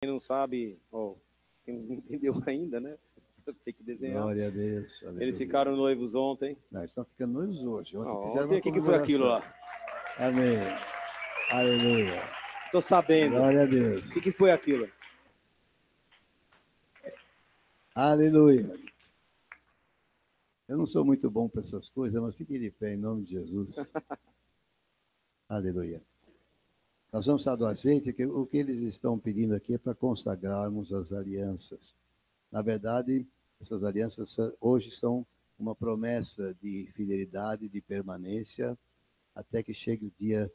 Quem não sabe, ó, quem não entendeu ainda, né? Tem que desenhar. Glória a Deus. Eles Aleluia. ficaram noivos ontem. Não, estão ficando noivos hoje. Ontem Ó, fizeram ontem, uma o que que foi aquilo comemoração. lá? Amém. Aleluia. Tô sabendo. Glória a O Deus. que foi aquilo? Aleluia. Eu não sou muito bom para essas coisas, mas fiquem de pé em nome de Jesus. Aleluia. Nós vamos falar do azeite, que o que eles estão pedindo aqui é para consagrarmos as alianças. Na verdade, essas alianças hoje são uma promessa de fidelidade, de permanência, até que chegue o dia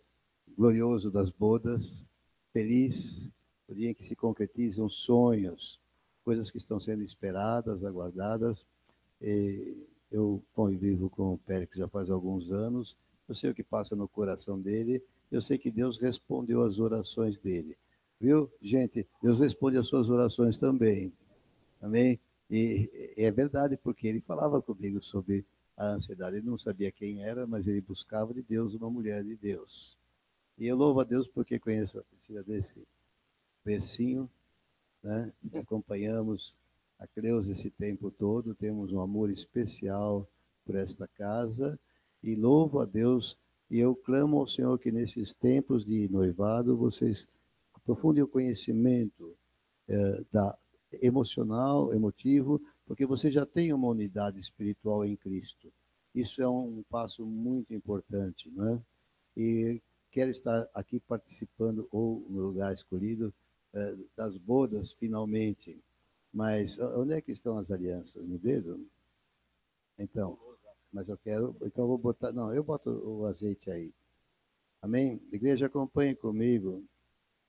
glorioso das bodas, feliz, o dia em que se concretizam sonhos, coisas que estão sendo esperadas, aguardadas. Eu convivo com o Pérez já faz alguns anos, eu sei o que passa no coração dele, eu sei que Deus respondeu às orações dele. Viu, gente? Deus responde às suas orações também. Amém? E é verdade, porque ele falava comigo sobre a ansiedade. Ele não sabia quem era, mas ele buscava de Deus uma mulher de Deus. E eu louvo a Deus porque conheço a Priscila desse versinho, né? Acompanhamos a Cleusa esse tempo todo, temos um amor especial por esta casa e louvo a Deus e eu clamo ao Senhor que nesses tempos de noivado vocês aprofundem o conhecimento da emocional, emotivo, porque você já tem uma unidade espiritual em Cristo. Isso é um passo muito importante, não é? E quero estar aqui participando, ou no lugar escolhido, das bodas, finalmente. Mas onde é que estão as alianças? No dedo? Então, mas eu quero, então eu vou botar, não, eu boto o azeite aí. Amém? Igreja, acompanhe comigo.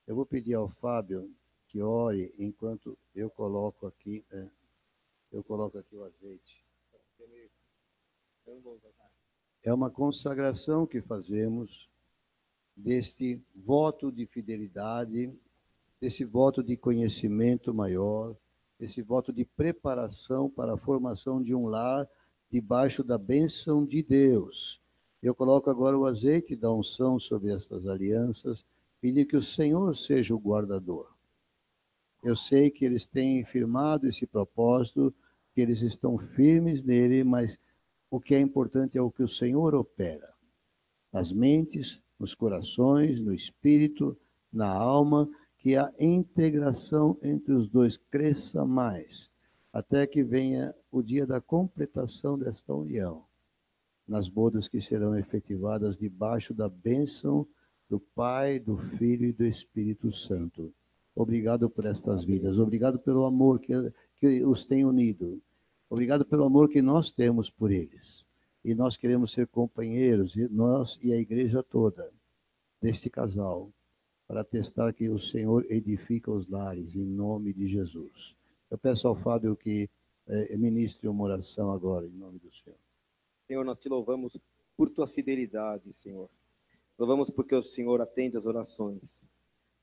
Eu vou pedir ao Fábio que ore enquanto eu coloco aqui o azeite. É uma consagração que fazemos deste voto de fidelidade, desse voto de conhecimento maior, desse voto de preparação para a formação de um lar debaixo da bênção de Deus. Eu coloco agora o azeite da unção sobre estas alianças, pedindo que o Senhor seja o guardador. Eu sei que eles têm firmado esse propósito, que eles estão firmes nele, mas o que é importante é o que o Senhor opera. Nas mentes, nos corações, no espírito, na alma, que a integração entre os dois cresça mais, até que venha o dia da completação desta união, nas bodas que serão efetivadas debaixo da bênção do Pai, do Filho e do Espírito Santo. Obrigado por estas vidas, obrigado pelo amor que os tem unido, obrigado pelo amor que nós temos por eles. E nós queremos ser companheiros, nós e a igreja toda, deste casal, para testar que o Senhor edifica os lares, em nome de Jesus. Eu peço ao Fábio que ministre uma oração agora, em nome do Senhor. Senhor, nós te louvamos por tua fidelidade, Senhor. Louvamos porque o Senhor atende as orações.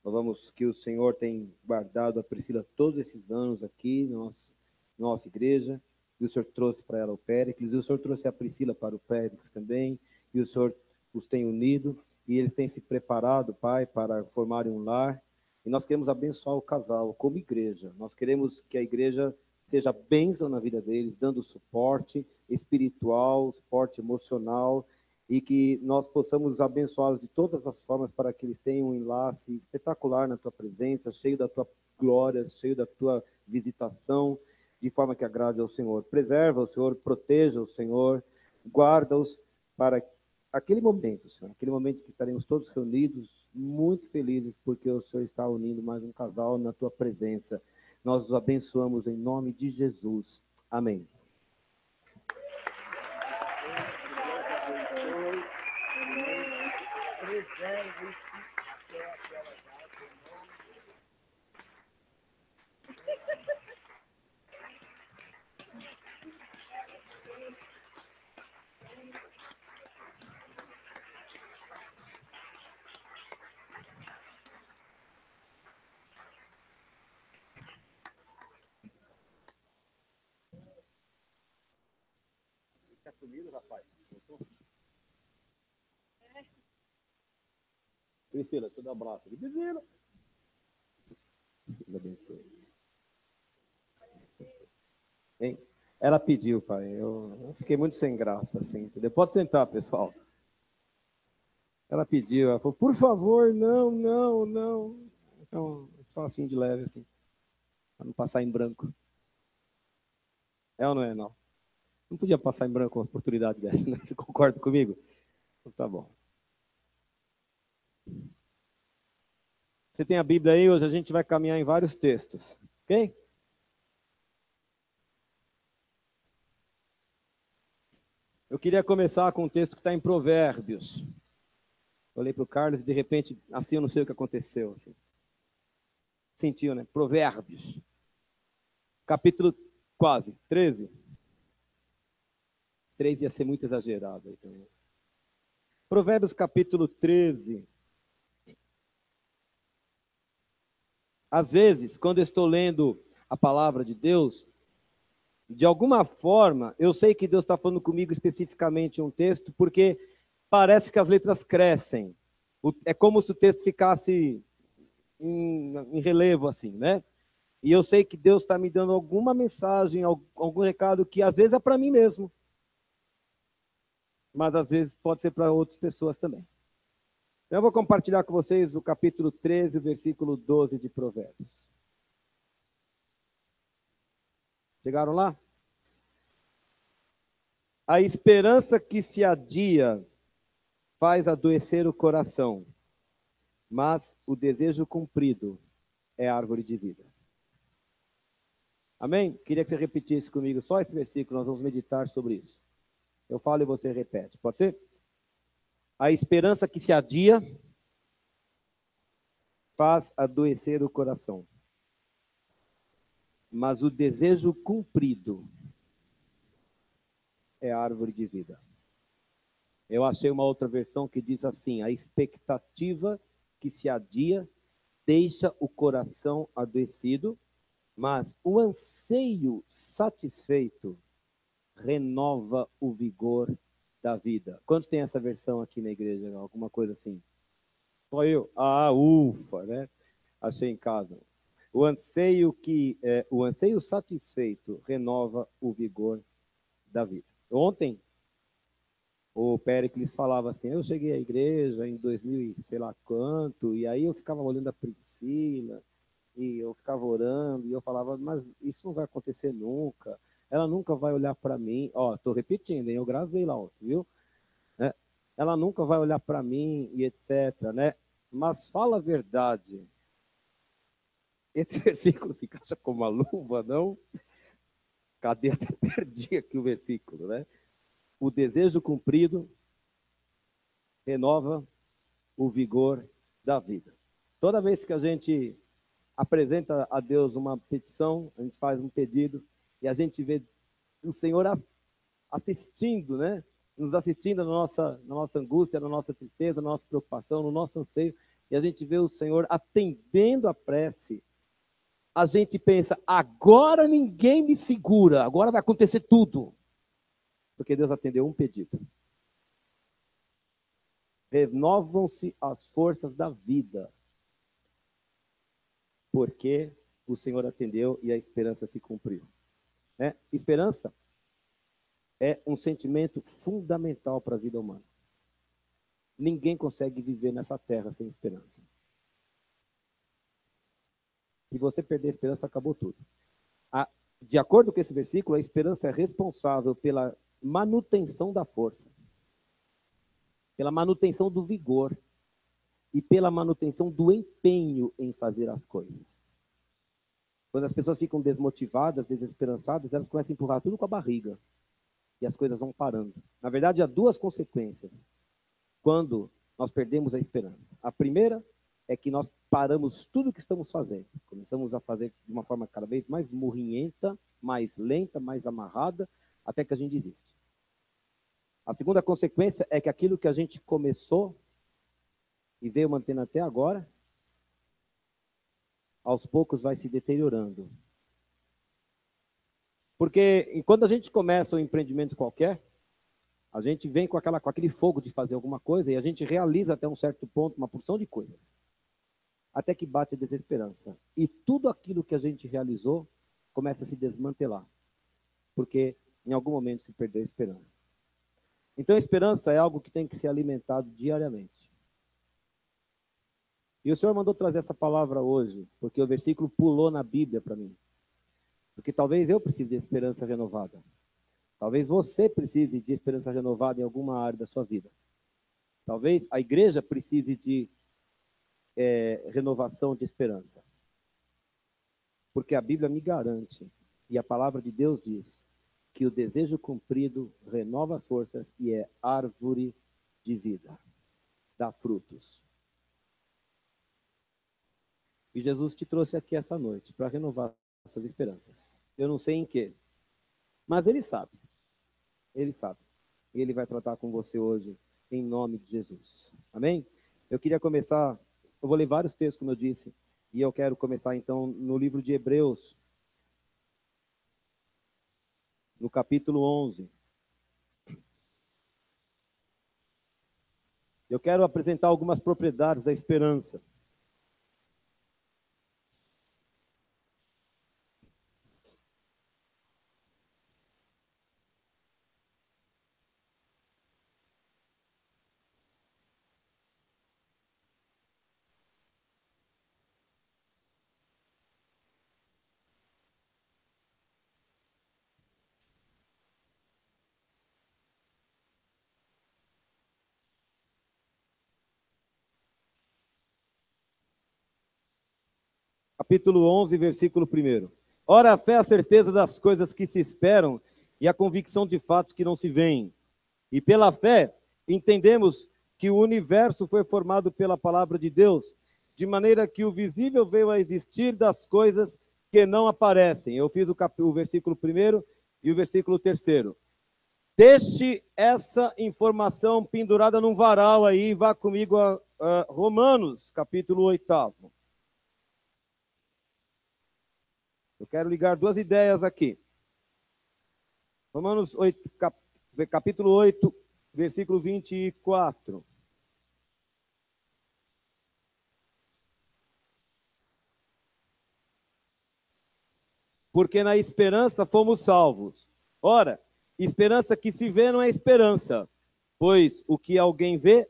Louvamos que o Senhor tem guardado a Priscila todos esses anos aqui na nossa igreja. E o Senhor trouxe para ela o Péricles. E o Senhor trouxe a Priscila para o Péricles também. E o Senhor os tem unido. E eles têm se preparado, Pai, para formarem um lar. E nós queremos abençoar o casal como igreja. Nós queremos que a igreja seja bênção na vida deles, dando suporte espiritual, suporte emocional, e que nós possamos abençoá-los de todas as formas para que eles tenham um enlace espetacular na tua presença, cheio da tua glória, cheio da tua visitação, de forma que agrade ao Senhor. Preserva o Senhor, proteja o Senhor, guarda-os para aquele momento, Senhor, aquele momento que estaremos todos reunidos, muito felizes, porque o Senhor está unindo mais um casal na tua presença. Nós os abençoamos em nome de Jesus. Amém. Preserve-se até aquela data. Tá sumido, rapaz? Priscila, deixa eu dar um abraço aqui. Priscila! Hein? Ela pediu, pai. Eu fiquei muito sem graça, assim, entendeu? Pode sentar, pessoal. Ela pediu, ela falou, por favor, não, não, não. Então, só assim de leve, assim, para não passar em branco. É ou não é, não? Não podia passar em branco uma oportunidade dessa, né? Você concorda comigo? Então, tá bom. Você tem a Bíblia aí, hoje a gente vai caminhar em vários textos, ok? Eu queria começar com um texto que está em Provérbios. Eu olhei para o Carlos e de repente, assim eu não sei o que aconteceu. Assim. Sentiu, né? Provérbios. Capítulo quase, 13. 13 ia ser muito exagerado. Então. Provérbios capítulo 13. Às vezes, quando eu estou lendo a palavra de Deus, de alguma forma, eu sei que Deus está falando comigo especificamente um texto, porque parece que as letras crescem. É como se o texto ficasse em relevo, assim, né? E eu sei que Deus está me dando alguma mensagem, algum recado que às vezes é para mim mesmo, mas às vezes pode ser para outras pessoas também. Eu vou compartilhar com vocês o capítulo 13, o versículo 12 de Provérbios. Chegaram lá? A esperança que se adia faz adoecer o coração, mas o desejo cumprido é árvore de vida. Amém? Queria que você repetisse comigo só esse versículo, nós vamos meditar sobre isso. Eu falo e você repete, pode ser? A esperança que se adia faz adoecer o coração, mas o desejo cumprido é árvore de vida. Eu achei uma outra versão que diz assim: a expectativa que se adia deixa o coração adoecido, mas o anseio satisfeito renova o vigor da vida. Quantos tem essa versão aqui na igreja? Alguma coisa assim? Só eu? Ah, ufa, né? Achei em casa. O anseio satisfeito renova o vigor da vida. Ontem, o Péricles falava assim, eu cheguei à igreja em 2000 e sei lá quanto, e aí eu ficava olhando a Priscila, e eu ficava orando, e eu falava, mas isso não vai acontecer nunca, ela nunca vai olhar para mim, ó, estou repetindo, hein? Eu gravei lá ontem, viu? Né? Ela nunca vai olhar para mim, e etc, né? Mas fala a verdade, esse versículo se encaixa como uma luva, não? Cadê? Até perdi aqui o versículo, né? O desejo cumprido renova o vigor da vida. Toda vez que a gente apresenta a Deus uma petição, a gente faz um pedido, e a gente vê o Senhor assistindo, né? Nos assistindo na nossa angústia, na nossa tristeza, na nossa preocupação, no nosso anseio, e a gente vê o Senhor atendendo a prece, a gente pensa, agora ninguém me segura, agora vai acontecer tudo. Porque Deus atendeu um pedido. Renovam-se as forças da vida. Porque o Senhor atendeu e a esperança se cumpriu. Né? Esperança é um sentimento fundamental para a vida humana. Ninguém consegue viver nessa terra sem esperança. Se você perder a esperança, acabou tudo. De acordo com esse versículo, a esperança é responsável pela manutenção da força, pela manutenção do vigor e pela manutenção do empenho em fazer as coisas. Quando as pessoas ficam desmotivadas, desesperançadas, elas começam a empurrar tudo com a barriga e as coisas vão parando. Na verdade, há duas consequências quando nós perdemos a esperança. A primeira é que nós paramos tudo o que estamos fazendo. Começamos a fazer de uma forma cada vez mais murrinhenta, mais lenta, mais amarrada, até que a gente desiste. A segunda consequência é que aquilo que a gente começou e veio mantendo até agora, aos poucos vai se deteriorando. Porque quando a gente começa um empreendimento qualquer, a gente vem com aquele fogo de fazer alguma coisa e a gente realiza até um certo ponto uma porção de coisas. Até que bate a desesperança. E tudo aquilo que a gente realizou começa a se desmantelar. porque em algum momento se perdeu a esperança. Então, a esperança é algo que tem que ser alimentado diariamente. E o Senhor mandou trazer essa palavra hoje, porque o versículo pulou na Bíblia para mim. Porque talvez eu precise de esperança renovada. Talvez você precise de esperança renovada em alguma área da sua vida. Talvez a igreja precise de renovação de esperança. Porque a Bíblia me garante, e a palavra de Deus diz, que o desejo cumprido renova as forças e é árvore de vida. Dá frutos. E Jesus te trouxe aqui essa noite para renovar essas esperanças. Eu não sei em quê, mas Ele sabe. Ele sabe. E Ele vai tratar com você hoje, em nome de Jesus. Amém? Eu queria começar, eu vou ler vários textos, como eu disse, e eu quero começar então no livro de Hebreus, no capítulo 11. Eu quero apresentar algumas propriedades da esperança. Capítulo 11, versículo 1. Ora, a fé é a certeza das coisas que se esperam e a convicção de fatos que não se veem. E pela fé, entendemos que o universo foi formado pela palavra de Deus, de maneira que o visível veio a existir das coisas que não aparecem. Eu fiz o versículo 1 e o versículo 3. Deixe essa informação pendurada num varal aí, e vá comigo a Romanos, capítulo 8. Eu quero ligar duas ideias aqui. Romanos 8, capítulo 8, versículo 24. Porque na esperança fomos salvos. Ora, esperança que se vê não é esperança, pois o que alguém vê,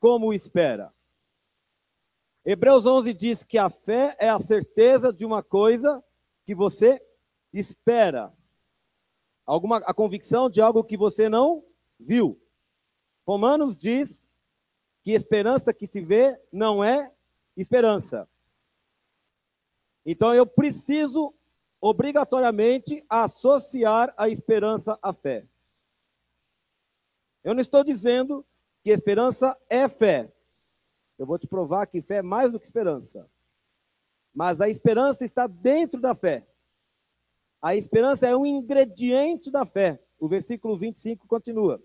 como espera? Hebreus 11 diz que a fé é a certeza de uma coisa que você espera. A convicção de algo que você não viu. Romanos diz que esperança que se vê não é esperança. Então eu preciso obrigatoriamente associar a esperança à fé. Eu não estou dizendo que esperança é fé. Eu vou te provar que fé é mais do que esperança. Mas a esperança está dentro da fé. A esperança é um ingrediente da fé. O versículo 25 continua.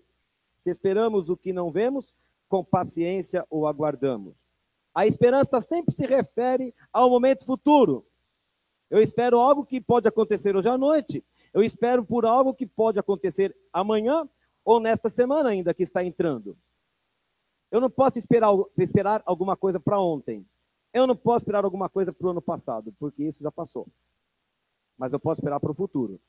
Se esperamos o que não vemos, com paciência o aguardamos. A esperança sempre se refere ao momento futuro. Eu espero algo que pode acontecer hoje à noite. Eu espero por algo que pode acontecer amanhã ou nesta semana ainda que está entrando. Eu não posso esperar alguma coisa para ontem. Eu não posso esperar alguma coisa para o ano passado, porque isso já passou. Mas eu posso esperar para o futuro.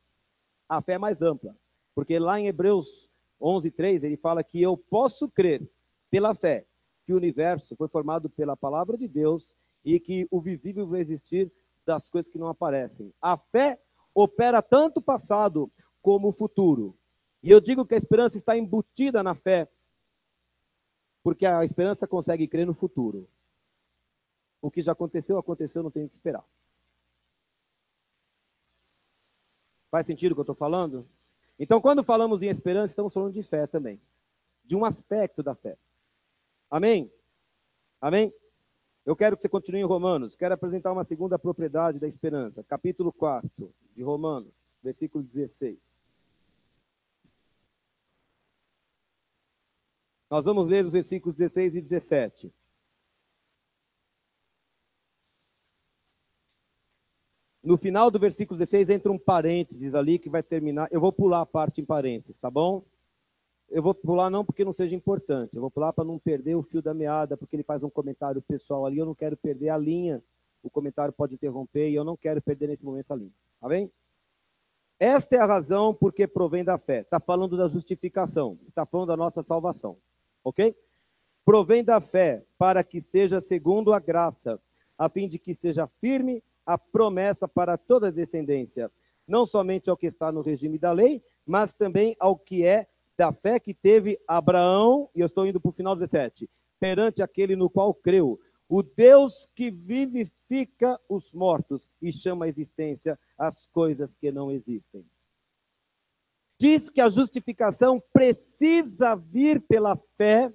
A fé é mais ampla, porque lá em Hebreus 11:3 ele fala que eu posso crer pela fé que o universo foi formado pela palavra de Deus e que o visível vai existir das coisas que não aparecem. A fé opera tanto o passado como o futuro. E eu digo que a esperança está embutida na fé, porque a esperança consegue crer no futuro. O que já aconteceu, aconteceu, não tenho que esperar. Faz sentido o que eu estou falando? Então, quando falamos em esperança, estamos falando de fé também. De um aspecto da fé. Amém? Amém? Eu quero que você continue em Romanos. Quero apresentar uma segunda propriedade da esperança. Capítulo 4 de Romanos, versículo 16. Nós vamos ler os versículos 16 e 17. No final do versículo 16 entra um parênteses ali que vai terminar. Eu vou pular a parte em parênteses, tá bom? Eu vou pular não porque não seja importante. Eu vou pular para não perder o fio da meada, porque ele faz um comentário pessoal ali. Eu não quero perder a linha. O comentário pode interromper e eu não quero perder nesse momento essa linha. Tá bem? Esta é a razão porque provém da fé. Está falando da justificação, está falando da nossa salvação, ok? Provém da fé, para que seja segundo a graça, a fim de que seja firme a promessa para toda a descendência, não somente ao que está no regime da lei, mas também ao que é da fé que teve Abraão, e eu estou indo para o final 17, perante aquele no qual creu, o Deus que vivifica os mortos e chama à existência as coisas que não existem. Diz que a justificação precisa vir pela fé,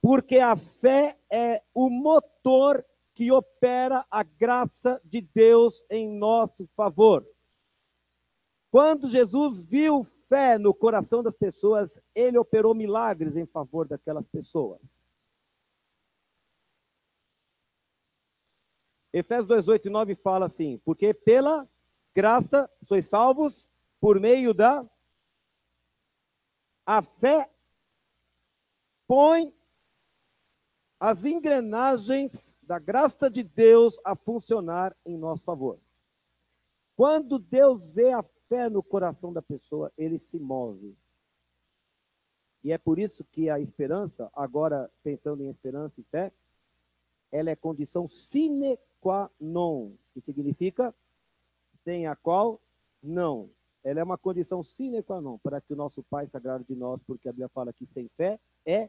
porque a fé é o motor que opera a graça de Deus em nosso favor. Quando Jesus viu fé no coração das pessoas, ele operou milagres em favor daquelas pessoas. Efésios 2, 8 e 9 fala assim, porque pela graça sois salvos por meio da... A fé põe as engrenagens da graça de Deus a funcionar em nosso favor. Quando Deus vê a fé no coração da pessoa, ele se move. E é por isso que a esperança, agora pensando em esperança e fé, ela é condição sine qua non, que significa sem a qual não. Ela é uma condição sine qua non para que o nosso Pai se agrade de nós, porque a Bíblia fala que sem fé é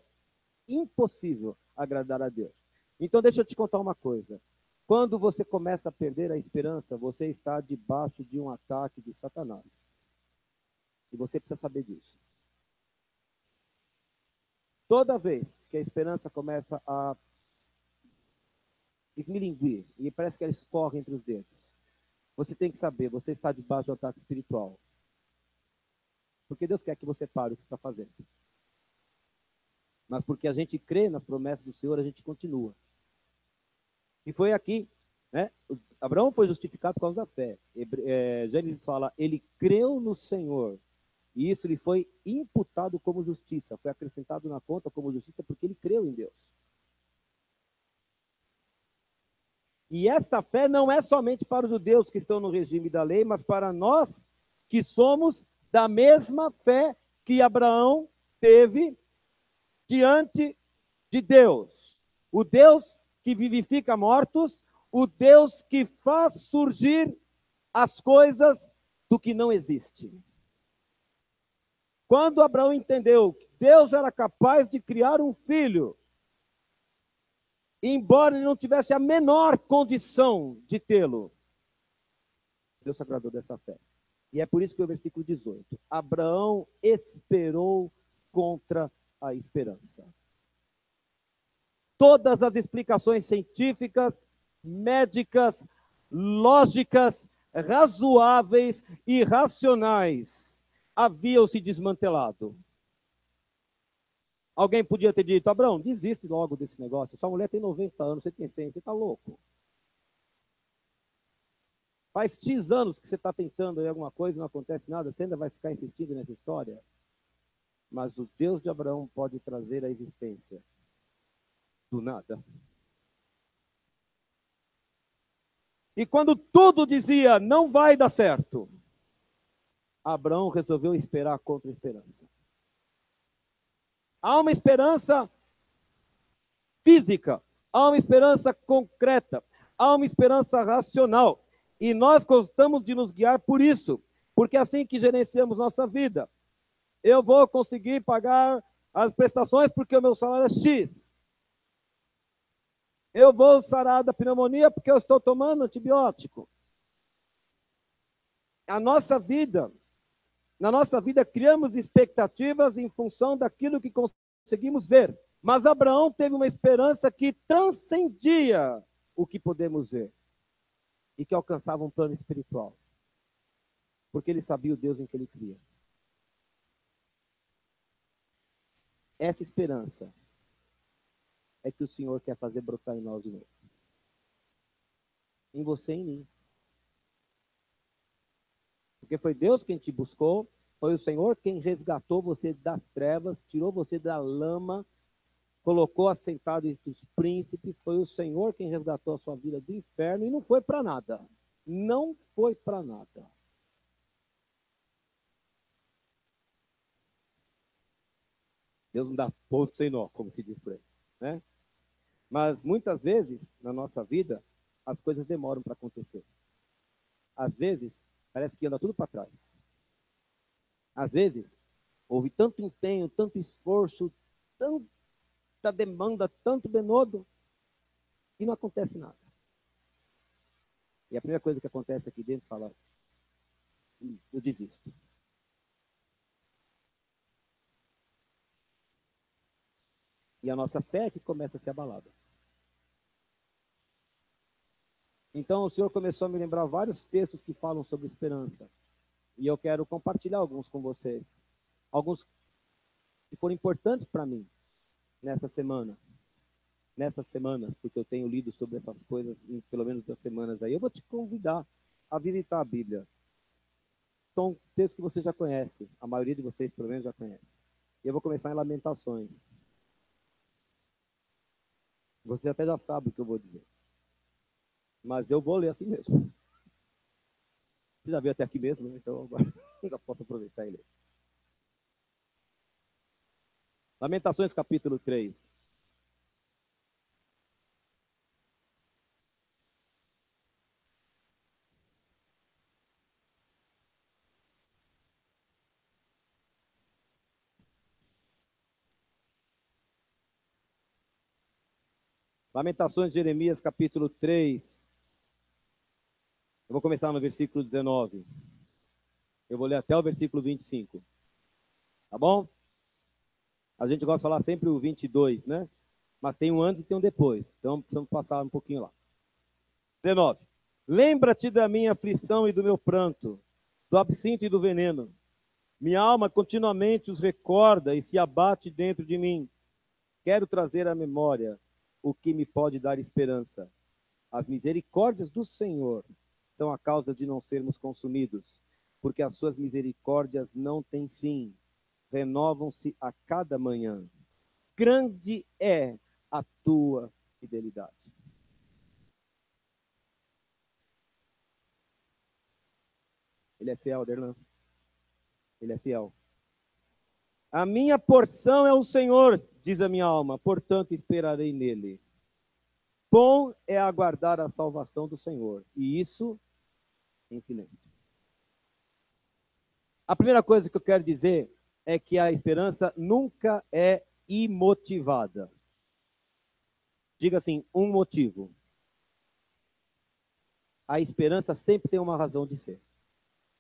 impossível agradar a Deus. Então deixa eu te contar uma coisa. Quando você começa a perder a esperança, você está debaixo de um ataque de Satanás. E você precisa saber disso. Toda vez que a esperança começa a esmilinguir, e parece que ela escorre entre os dedos, você tem que saber, você está debaixo do ataque espiritual. Porque Deus quer que você pare o que você está fazendo. Mas porque a gente crê nas promessas do Senhor, a gente continua. E foi aqui, né? Abraão foi justificado por causa da fé. Gênesis fala, ele creu no Senhor. E isso lhe foi imputado como justiça. Foi acrescentado na conta como justiça porque ele creu em Deus. E essa fé não é somente para os judeus que estão no regime da lei, mas para nós que somos da mesma fé que Abraão teve diante de Deus. O Deus que vivifica mortos, o Deus que faz surgir as coisas do que não existe. Quando Abraão entendeu que Deus era capaz de criar um filho, embora ele não tivesse a menor condição de tê-lo, Deus se agradou dessa fé. E é por isso que o versículo 18, Abraão esperou contra a esperança. Todas as explicações científicas, médicas, lógicas, razoáveis e racionais haviam se desmantelado. Alguém podia ter dito, Abraão, desiste logo desse negócio. Sua mulher tem 90 anos, você tem 100, você está louco. Faz X anos que você está tentando aí alguma coisa e não acontece nada, você ainda vai ficar insistindo nessa história? Mas o Deus de Abraão pode trazer a existência do nada. E quando tudo dizia, não vai dar certo, Abraão resolveu esperar contra a esperança. Há uma esperança física, há uma esperança concreta, há uma esperança racional. E nós gostamos de nos guiar por isso, porque é assim que gerenciamos nossa vida. Eu vou conseguir pagar as prestações porque o meu salário é X. Eu vou sarar da pneumonia porque eu estou tomando antibiótico. Na nossa vida, criamos expectativas em função daquilo que conseguimos ver. Mas Abraão teve uma esperança que transcendia o que podemos ver. E que alcançava um plano espiritual. Porque ele sabia o Deus em que ele cria. Essa esperança é que o Senhor quer fazer brotar em nós de novo. Em você e em mim. Porque foi Deus quem te buscou, foi o Senhor quem resgatou você das trevas, tirou você da lama, colocou assentado entre os príncipes, foi o Senhor quem resgatou a sua vida do inferno e não foi para nada. Não foi para nada. Deus não dá ponto sem nó, como se diz por aí, né? Mas muitas vezes, na nossa vida, as coisas demoram para acontecer. Às vezes, parece que anda tudo para trás. Às vezes, houve tanto empenho, tanto esforço, tanta demanda, tanto denodo, e não acontece nada. E a primeira coisa que acontece aqui dentro, fala, eu desisto. E a nossa fé é que começa a ser abalada. Então o Senhor começou a me lembrar vários textos que falam sobre esperança. E eu quero compartilhar alguns com vocês. Alguns que foram importantes para mim nessa semana. Nessas semanas, porque eu tenho lido sobre essas coisas em pelo menos 2 semanas aí. Eu vou te convidar a visitar a Bíblia. São textos que você já conhece. A maioria de vocês, pelo menos, já conhece. E eu vou começar em Lamentações. Você até já sabe o que eu vou dizer. Mas eu vou ler assim mesmo. Você já veio até aqui mesmo, né? Então agora já posso aproveitar e ler. Lamentações capítulo 3. Lamentações de Jeremias capítulo 3. Eu vou começar no versículo 19. Eu vou ler até o versículo 25. Tá bom? A gente gosta de falar sempre o 22, né? Mas tem um antes e tem um depois. Então precisamos passar um pouquinho lá. 19. Lembra-te da minha aflição e do meu pranto, do absinto e do veneno. Minha alma continuamente os recorda e se abate dentro de mim. Quero trazer à memória o que me pode dar esperança. As misericórdias do Senhor são a causa de não sermos consumidos, porque as suas misericórdias não têm fim, renovam-se a cada manhã. Grande é a tua fidelidade. Ele é fiel, Derlan. Ele é fiel. A minha porção é o Senhor, diz a minha alma, portanto esperarei nele. Bom é aguardar a salvação do Senhor, e isso em silêncio. A primeira coisa que eu quero dizer é que a esperança nunca é imotivada. Diga assim, um motivo. A esperança sempre tem uma razão de ser.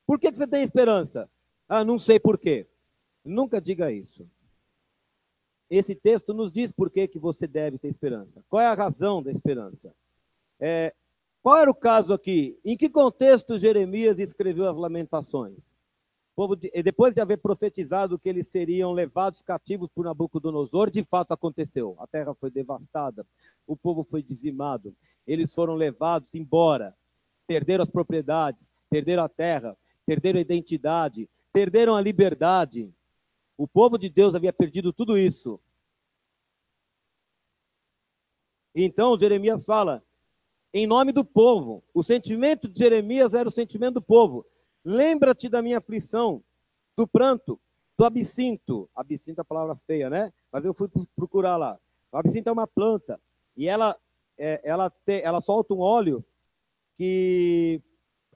Por que você tem esperança? Ah, não sei por quê. Nunca diga isso. Esse texto nos diz por que você deve ter esperança. Qual é a razão da esperança? Qual era o caso aqui? Em que contexto Jeremias escreveu as Lamentações? Depois de haver profetizado que eles seriam levados cativos por Nabucodonosor, de fato aconteceu. A terra foi devastada, o povo foi dizimado, eles foram levados embora, perderam as propriedades, perderam a terra, perderam a identidade, perderam a liberdade. O povo de Deus havia perdido tudo isso. Então Jeremias fala, em nome do povo. O sentimento de Jeremias era o sentimento do povo. Lembra-te da minha aflição, do pranto, do absinto. Absinto é a palavra feia, né? Mas eu fui procurar lá. O absinto é uma planta e ela solta um óleo que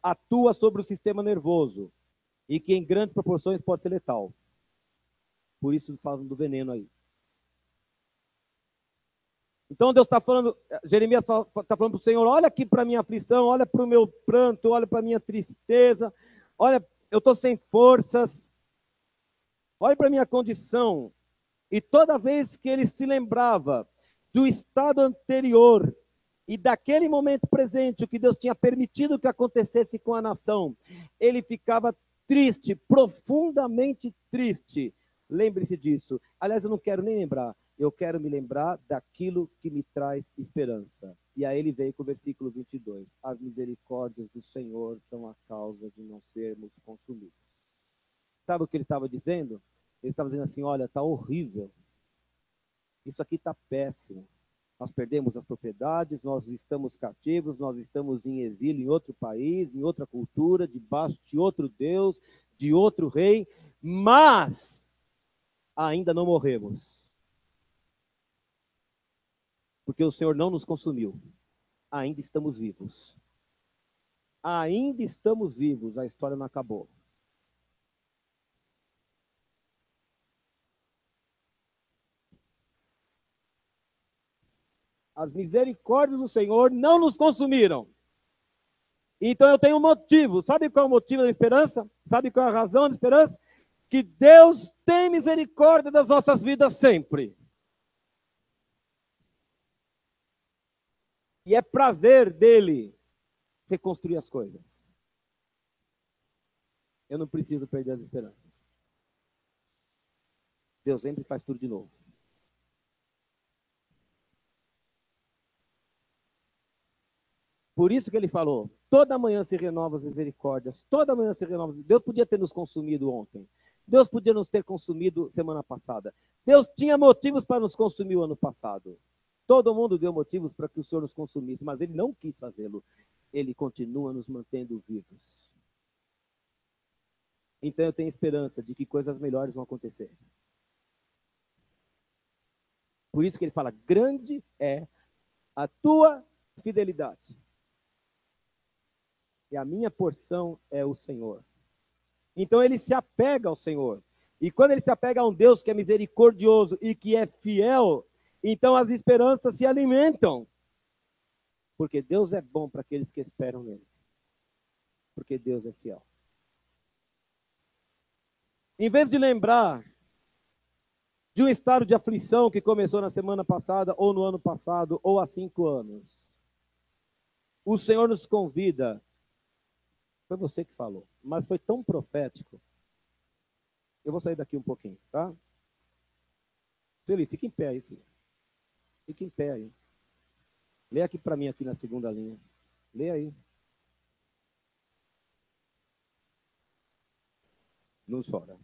atua sobre o sistema nervoso e que em grandes proporções pode ser letal. Por isso falam do veneno aí. Então Deus está falando, Jeremias está falando para o Senhor, olha aqui para a minha aflição, olha para o meu pranto, olha para a minha tristeza, olha, eu estou sem forças, olha para a minha condição. E toda vez que ele se lembrava do estado anterior e daquele momento presente, o que Deus tinha permitido que acontecesse com a nação, ele ficava triste, profundamente triste. Lembre-se disso. Aliás, eu não quero nem lembrar. Eu quero me lembrar daquilo que me traz esperança. E aí ele veio com o versículo 22. As misericórdias do Senhor são a causa de não sermos consumidos. Sabe o que ele estava dizendo? Ele estava dizendo assim, olha, está horrível. Isso aqui está péssimo. Nós perdemos as propriedades, nós estamos cativos, nós estamos em exílio em outro país, em outra cultura, debaixo de outro Deus, de outro rei. Mas ainda não morremos. Porque o Senhor não nos consumiu. Ainda estamos vivos. Ainda estamos vivos, a história não acabou. As misericórdias do Senhor não nos consumiram. Então eu tenho um motivo. Sabe qual é o motivo da esperança? Sabe qual é a razão da esperança? Que Deus tem misericórdia das nossas vidas sempre. E é prazer dele reconstruir as coisas. Eu não preciso perder as esperanças. Deus sempre faz tudo de novo. Por isso que ele falou, toda manhã se renova as misericórdias, toda manhã se renova. Deus podia ter nos consumido ontem. Deus podia nos ter consumido semana passada. Deus tinha motivos para nos consumir o ano passado. Todo mundo deu motivos para que o Senhor nos consumisse, mas ele não quis fazê-lo. Ele continua nos mantendo vivos. Então eu tenho esperança de que coisas melhores vão acontecer. Por isso que ele fala, grande é a tua fidelidade. E a minha porção é o Senhor. Então ele se apega ao Senhor. E quando ele se apega a um Deus que é misericordioso e que é fiel, então as esperanças se alimentam. Porque Deus é bom para aqueles que esperam nele. Porque Deus é fiel. Em vez de lembrar de um estado de aflição que começou na semana passada, ou no ano passado, ou há 5 anos, o Senhor nos convida. Foi você que falou, mas foi tão profético. Eu vou sair daqui um pouquinho, tá? Felipe, fica em pé aí, filho. Fica em pé aí. Lê aqui para mim, aqui na segunda linha. Lê aí. Não chora.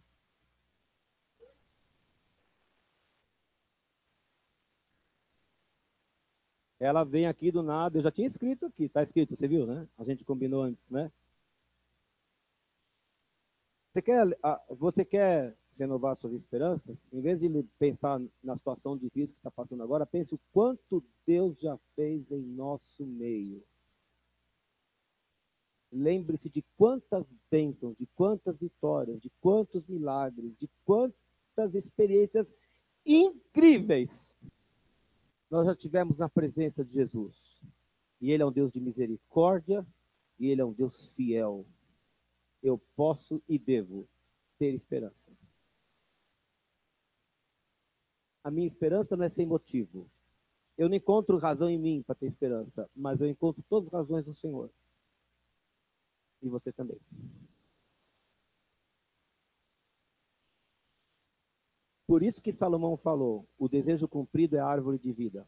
Ela vem aqui do nada, eu já tinha escrito aqui, tá escrito, você viu, né? A gente combinou antes, né? Você quer renovar suas esperanças? Em vez de pensar na situação difícil que está passando agora, pense o quanto Deus já fez em nosso meio. Lembre-se de quantas bênçãos, de quantas vitórias, de quantos milagres, de quantas experiências incríveis nós já tivemos na presença de Jesus. E Ele é um Deus de misericórdia, e Ele é um Deus fiel. Eu posso e devo ter esperança. A minha esperança não é sem motivo. Eu não encontro razão em mim para ter esperança, mas eu encontro todas as razões no Senhor. E você também. Por isso que Salomão falou, o desejo cumprido é a árvore de vida.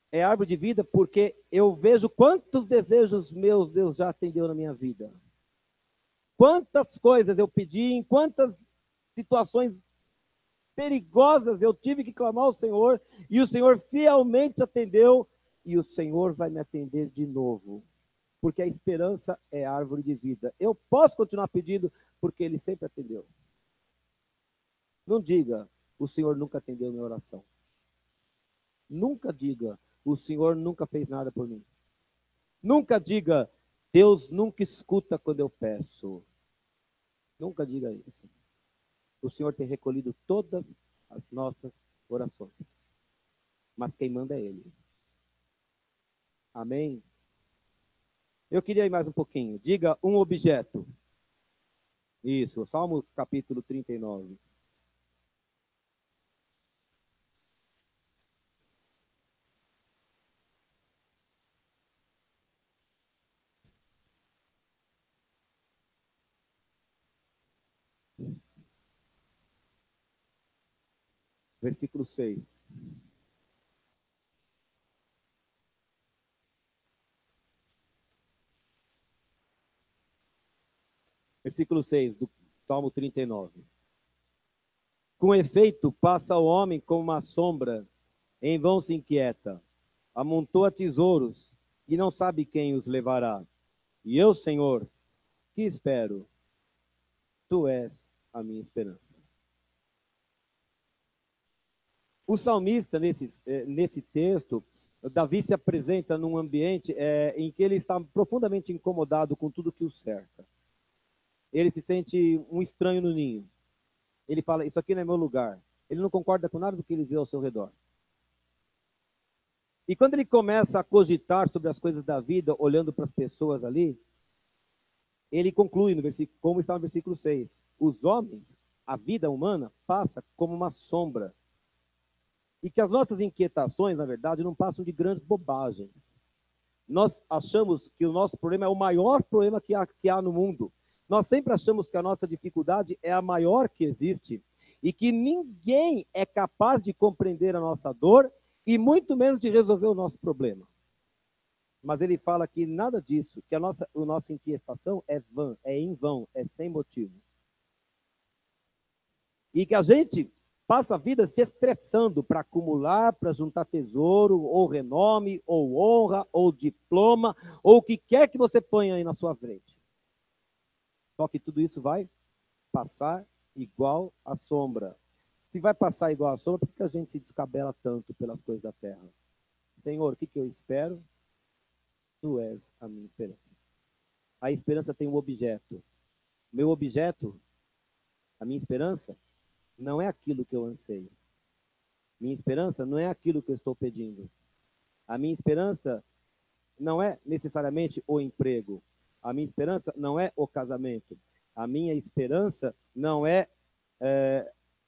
É árvore de vida porque eu vejo quantos desejos meus Deus já atendeu na minha vida. Quantas coisas eu pedi, em quantas situações perigosas eu tive que clamar ao Senhor, e o Senhor fielmente atendeu, e o Senhor vai me atender de novo. Porque a esperança é árvore de vida. Eu posso continuar pedindo, porque Ele sempre atendeu. Não diga, o Senhor nunca atendeu minha oração. Nunca diga, o Senhor nunca fez nada por mim. Nunca diga, Deus nunca escuta quando eu peço. Nunca diga isso. O Senhor tem recolhido todas as nossas orações. Mas quem manda é Ele. Amém? Eu queria ir mais um pouquinho. Diga um objeto. Isso, Salmo capítulo 39. Versículo 6. Versículo 6 do Salmo 39. Com efeito, passa o homem como uma sombra, em vão se inquieta. Amontoa tesouros, e não sabe quem os levará. E eu, Senhor, que espero? Tu és a minha esperança. O salmista, nesse texto, Davi se apresenta num ambiente em que ele está profundamente incomodado com tudo que o cerca. Ele se sente um estranho no ninho. Ele fala, isso aqui não é meu lugar. Ele não concorda com nada do que ele vê ao seu redor. E quando ele começa a cogitar sobre as coisas da vida, olhando para as pessoas ali, ele conclui, no versículo, como está no versículo 6, os homens, a vida humana, passa como uma sombra. E que as nossas inquietações, na verdade, não passam de grandes bobagens. Nós achamos que o nosso problema é o maior problema que há no mundo. Nós sempre achamos que a nossa dificuldade é a maior que existe e que ninguém é capaz de compreender a nossa dor e muito menos de resolver o nosso problema. Mas ele fala que nada disso, que a nossa inquietação é vã, é em vão, é sem motivo. E que a gente passa a vida se estressando para acumular, para juntar tesouro, ou renome, ou honra, ou diploma, ou o que quer que você ponha aí na sua frente. Só que tudo isso vai passar igual a sombra. Se vai passar igual a sombra, por que a gente se descabela tanto pelas coisas da terra? Senhor, o que eu espero? Tu és a minha esperança. A esperança tem um objeto. Meu objeto, a minha esperança, não é aquilo que eu anseio. Minha esperança não é aquilo que eu estou pedindo. A minha esperança não é necessariamente o emprego. A minha esperança não é o casamento. A minha esperança não é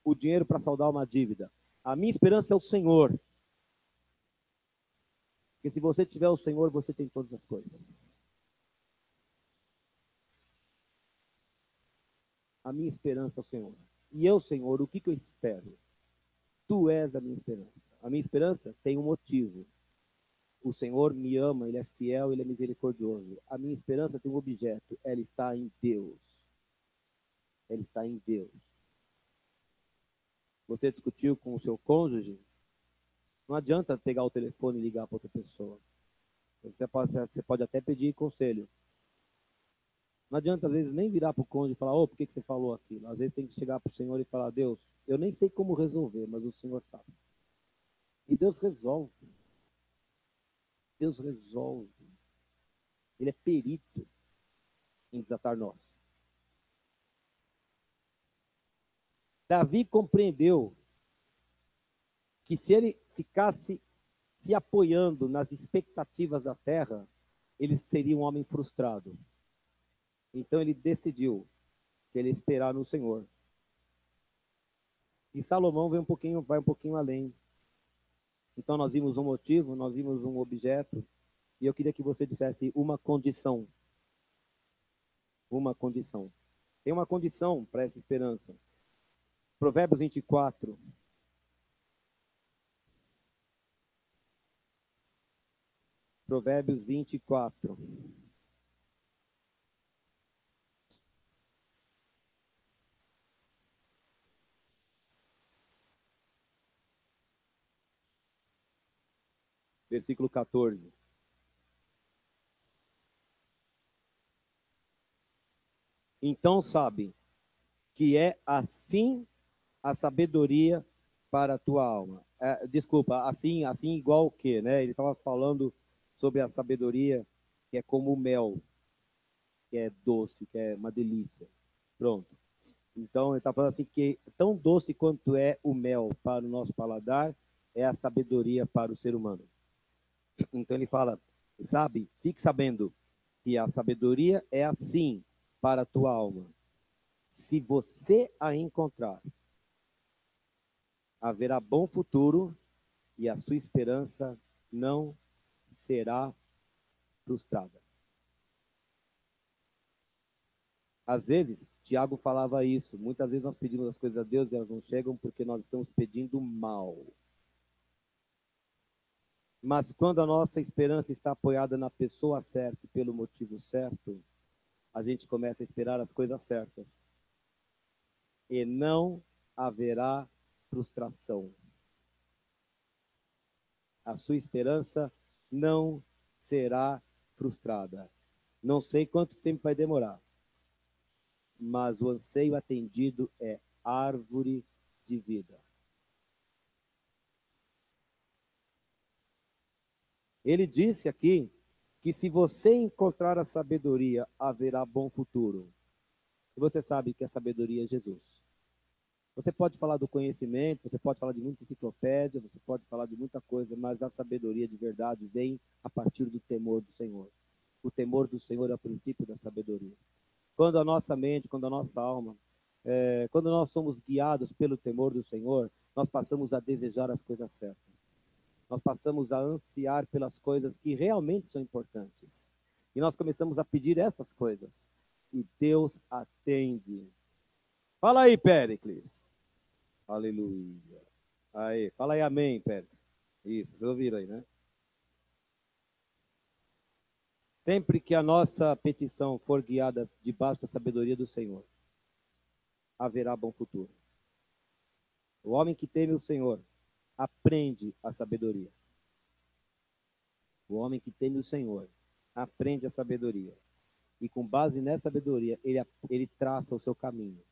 o dinheiro para saldar uma dívida. A minha esperança é o Senhor. Porque se você tiver o Senhor, você tem todas as coisas. A minha esperança é o Senhor. E eu, Senhor, o que eu espero? Tu és a minha esperança. A minha esperança tem um motivo. O Senhor me ama, Ele é fiel, Ele é misericordioso. A minha esperança tem um objeto. Ela está em Deus. Ela está em Deus. Você discutiu com o seu cônjuge? Não adianta pegar o telefone e ligar para outra pessoa. Você pode até pedir conselho. Não adianta, às vezes, nem virar para o cônjuge e falar, por que você falou aquilo? Às vezes tem que chegar para o Senhor e falar, Deus, eu nem sei como resolver, mas o Senhor sabe. E Deus resolve. Deus resolve. Ele é perito em desatar nós. Davi compreendeu que se ele ficasse se apoiando nas expectativas da terra, ele seria um homem frustrado. Então ele decidiu que ele ia esperar no Senhor. E Salomão vai um pouquinho além. Então nós vimos um motivo, nós vimos um objeto, e eu queria que você dissesse uma condição. Uma condição. Tem uma condição para essa esperança. Provérbios 24. Provérbios 24. Versículo 14. Então sabe que é assim a sabedoria para a tua alma. Desculpa, assim igual o quê, né? Ele estava falando sobre a sabedoria que é como o mel, que é doce, que é uma delícia. Pronto. Então ele está falando assim que tão doce quanto é o mel para o nosso paladar, é a sabedoria para o ser humano. Então ele fala, fique sabendo que a sabedoria é assim para a tua alma. Se você a encontrar, haverá bom futuro e a sua esperança não será frustrada. Às vezes, Tiago falava isso. Muitas vezes nós pedimos as coisas a Deus e elas não chegam porque nós estamos pedindo mal. Mas quando a nossa esperança está apoiada na pessoa certa e pelo motivo certo, a gente começa a esperar as coisas certas. E não haverá frustração. A sua esperança não será frustrada. Não sei quanto tempo vai demorar, mas o anseio atendido é árvore de vida. Ele disse aqui que se você encontrar a sabedoria, haverá bom futuro. E você sabe que a sabedoria é Jesus. Você pode falar do conhecimento, você pode falar de muita enciclopédia, você pode falar de muita coisa, mas a sabedoria de verdade vem a partir do temor do Senhor. O temor do Senhor é o princípio da sabedoria. Quando a nossa mente, quando a nossa alma, quando nós somos guiados pelo temor do Senhor, nós passamos a desejar as coisas certas. Nós passamos a ansiar pelas coisas que realmente são importantes. E nós começamos a pedir essas coisas. E Deus atende. Fala aí, Péricles. Aleluia. Aí, fala aí, amém, Péricles. Isso, vocês ouviram aí, né? Sempre que a nossa petição for guiada debaixo da sabedoria do Senhor, haverá bom futuro. O homem que teme o Senhor aprende a sabedoria. O homem que teme o Senhor aprende a sabedoria. E com base nessa sabedoria, ele traça o seu caminho.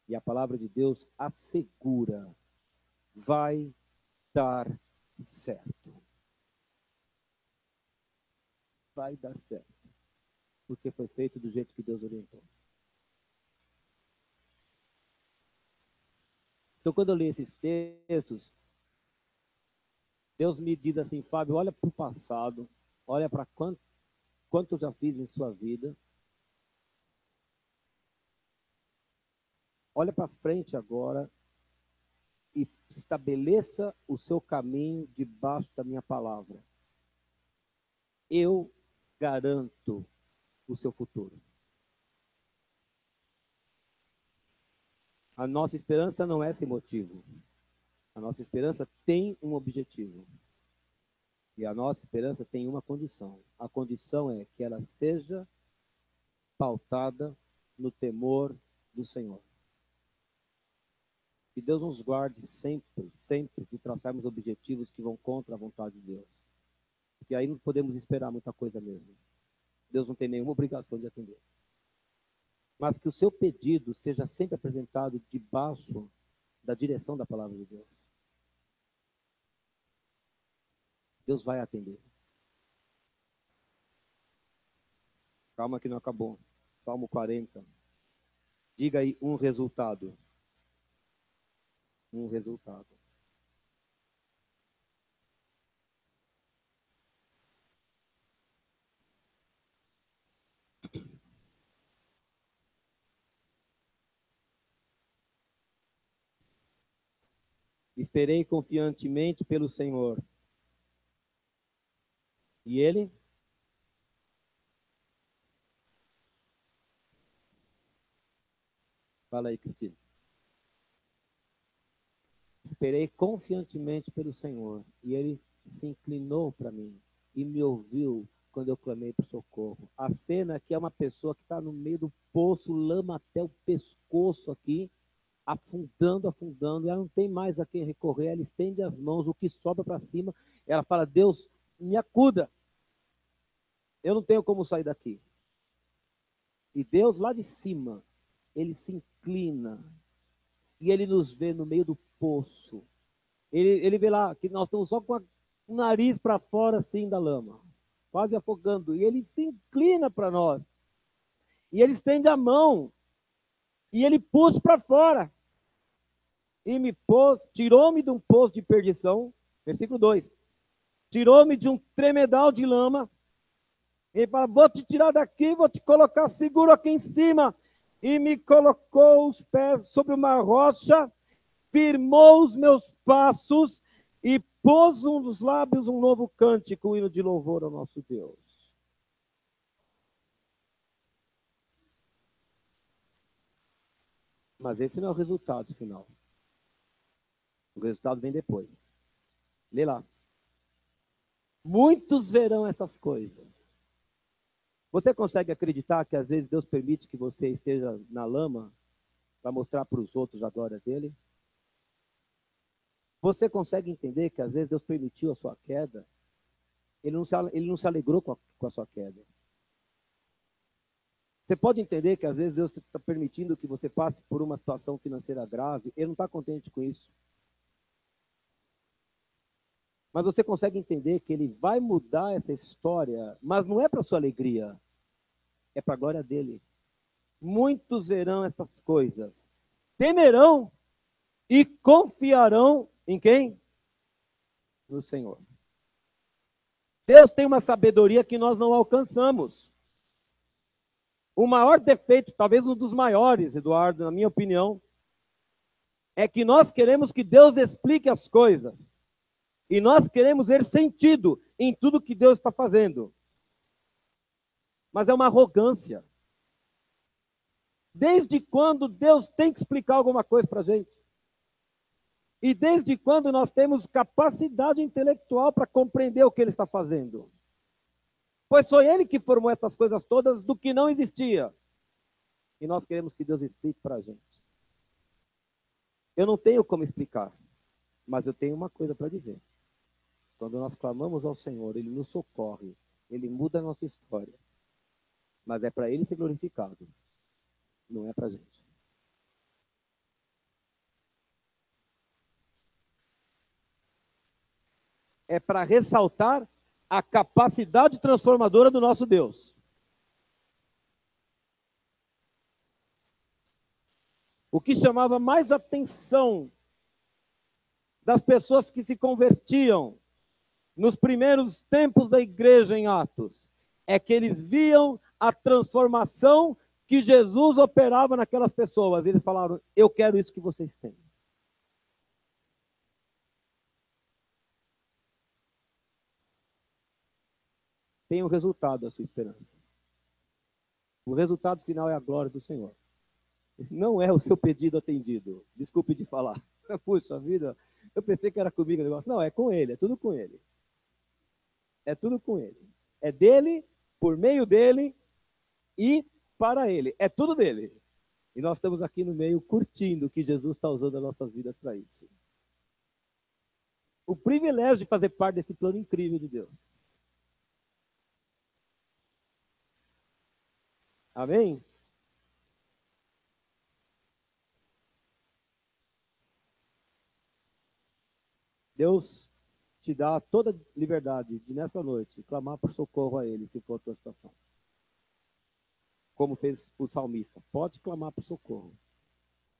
E a palavra de Deus assegura, vai dar certo. Vai dar certo. Porque foi feito do jeito que Deus orientou. Então, quando eu leio esses textos, Deus me diz assim, Fábio, olha para o passado, olha para quanto eu já fiz em sua vida, olha para frente agora e estabeleça o seu caminho debaixo da minha palavra. Eu garanto o seu futuro. A nossa esperança não é sem motivo. A nossa esperança tem um objetivo. E a nossa esperança tem uma condição. A condição é que ela seja pautada no temor do Senhor. Que Deus nos guarde sempre, sempre de traçarmos objetivos que vão contra a vontade de Deus. Porque aí não podemos esperar muita coisa mesmo. Deus não tem nenhuma obrigação de atender. Mas que o seu pedido seja sempre apresentado debaixo da direção da palavra de Deus. Deus vai atender. Calma que não acabou. Salmo 40. Diga aí um resultado. Um resultado. Esperei confiantemente pelo Senhor. E Ele? Fala aí, Cristina. Esperei confiantemente pelo Senhor. E Ele se inclinou para mim e me ouviu quando eu clamei por socorro. A cena aqui é uma pessoa que está no meio do poço, lama até o pescoço aqui, afundando, afundando. Ela não tem mais a quem recorrer. Ela estende as mãos, o que sobra para cima. Ela fala, Deus, me acuda. Eu não tenho como sair daqui. E Deus lá de cima, Ele se inclina. E Ele nos vê no meio do poço. Ele vê lá que nós estamos só com o nariz para fora assim da lama. Quase afogando. E Ele se inclina para nós. E Ele estende a mão. E Ele puxa para fora. E me pôs, tirou-me de um poço de perdição. Versículo 2. Tirou-me de um tremedal de lama. Ele fala, vou te tirar daqui, vou te colocar seguro aqui em cima. E me colocou os pés sobre uma rocha, firmou os meus passos e pôs nos lábios um novo cântico, um hino de louvor ao nosso Deus. Mas esse não é o resultado final. O resultado vem depois. Lê lá. Muitos verão essas coisas. Você consegue acreditar que às vezes Deus permite que você esteja na lama para mostrar para os outros a glória dele? Você consegue entender que às vezes Deus permitiu a sua queda? Ele não se alegrou com a sua queda. Você pode entender que às vezes Deus está permitindo que você passe por uma situação financeira grave? Ele não está contente com isso. Mas você consegue entender que ele vai mudar essa história, mas não é para sua alegria, é para a glória dele. Muitos verão estas coisas, temerão e confiarão em quem? No Senhor. Deus tem uma sabedoria que nós não alcançamos. O maior defeito, talvez um dos maiores, Eduardo, na minha opinião, é que nós queremos que Deus explique as coisas. E nós queremos ver sentido em tudo que Deus está fazendo. Mas é uma arrogância. Desde quando Deus tem que explicar alguma coisa para a gente? E desde quando nós temos capacidade intelectual para compreender o que Ele está fazendo? Pois foi Ele que formou essas coisas todas do que não existia. E nós queremos que Deus explique para a gente. Eu não tenho como explicar, mas eu tenho uma coisa para dizer. Quando nós clamamos ao Senhor, Ele nos socorre, Ele muda a nossa história. Mas é para Ele ser glorificado, não é para a gente. É para ressaltar a capacidade transformadora do nosso Deus. O que chamava mais atenção das pessoas que se convertiam nos primeiros tempos da igreja em Atos é que eles viam a transformação que Jesus operava naquelas pessoas. Eles falaram: eu quero isso que vocês têm. Tem um resultado a sua esperança. O resultado final é a glória do Senhor. Não é o seu pedido atendido. Desculpe de falar. Puxa vida, eu pensei que era comigo o negócio. Não, é com Ele, é tudo com Ele. É tudo com Ele. É dele, por meio dele e para Ele. É tudo dele. E nós estamos aqui no meio curtindo que Jesus está usando as nossas vidas para isso. O privilégio de fazer parte desse plano incrível de Deus. Amém? Deus te dá toda a liberdade de, nessa noite, clamar por socorro a Ele, se for a tua situação. Como fez o salmista. Pode clamar por socorro.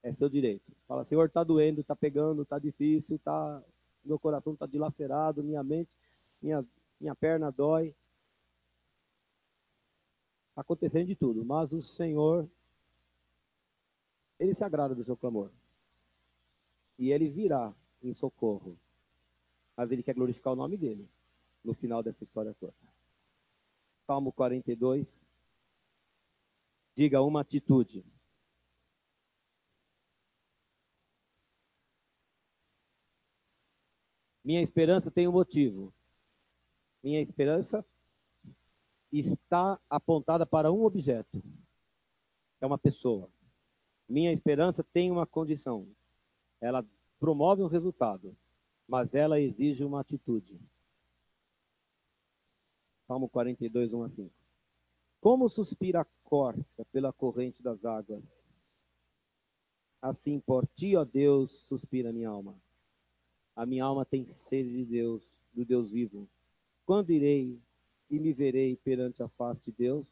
É seu direito. Fala: Senhor, está doendo, está pegando, está difícil, meu coração está dilacerado, minha mente, minha perna dói. Está acontecendo de tudo, mas o Senhor, Ele se agrada do seu clamor. E Ele virá em socorro. Mas Ele quer glorificar o nome dEle no final dessa história toda. Salmo 42. Diga uma atitude. Minha esperança tem um motivo. Minha esperança está apontada para um objeto. É uma pessoa. Minha esperança tem uma condição. Ela promove um resultado, mas ela exige uma atitude. Salmo 42, 1 a 5. Como suspira a corça pela corrente das águas, assim por ti, ó Deus, suspira a minha alma. A minha alma tem sede de Deus, do Deus vivo. Quando irei e me verei perante a face de Deus?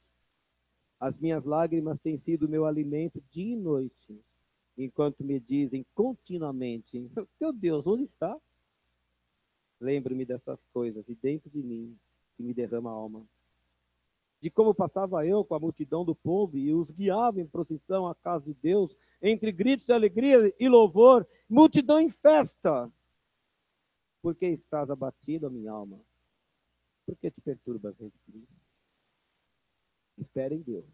As minhas lágrimas têm sido meu alimento dia e noite, enquanto me dizem continuamente: teu Deus, onde está? Lembro-me dessas coisas, e dentro de mim se me derrama a alma. De como passava eu com a multidão do povo e os guiava em procissão à casa de Deus, entre gritos de alegria e louvor, multidão em festa. Por que estás abatido, a minha alma? Por que te perturbas dentro de mim? Espera em Deus.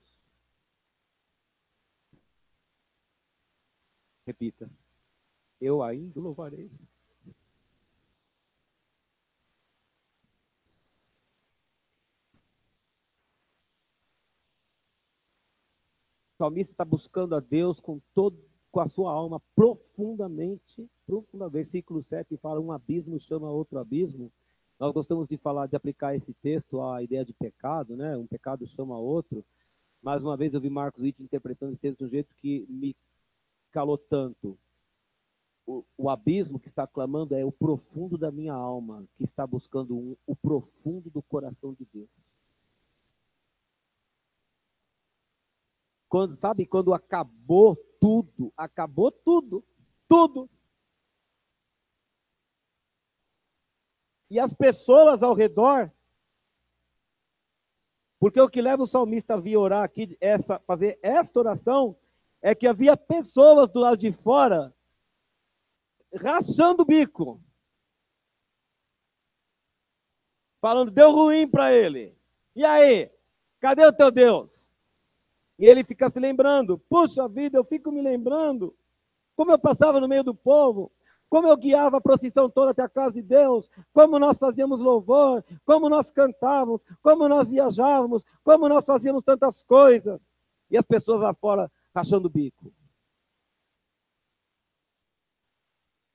Repita: eu ainda o louvarei. O salmista está buscando a Deus com a sua alma profundamente. Versículo 7 fala: um abismo chama outro abismo. Nós gostamos de falar, de aplicar esse texto à ideia de pecado, né? Um pecado chama outro. Mais uma vez eu vi Marcos Witt interpretando esse texto de um jeito que me calou tanto. o abismo que está clamando é o profundo da minha alma, que está buscando o profundo do coração de Deus. Quando acabou tudo, tudo. E as pessoas ao redor, porque o que leva o salmista a vir orar aqui, fazer esta oração, é que havia pessoas do lado de fora rachando o bico, falando, deu ruim para ele. E aí? Cadê o teu Deus? E ele fica se lembrando, puxa vida, eu fico me lembrando como eu passava no meio do povo, como eu guiava a procissão toda até a casa de Deus, como nós fazíamos louvor, como nós cantávamos, como nós viajávamos, como nós fazíamos tantas coisas. E as pessoas lá fora rachando o bico.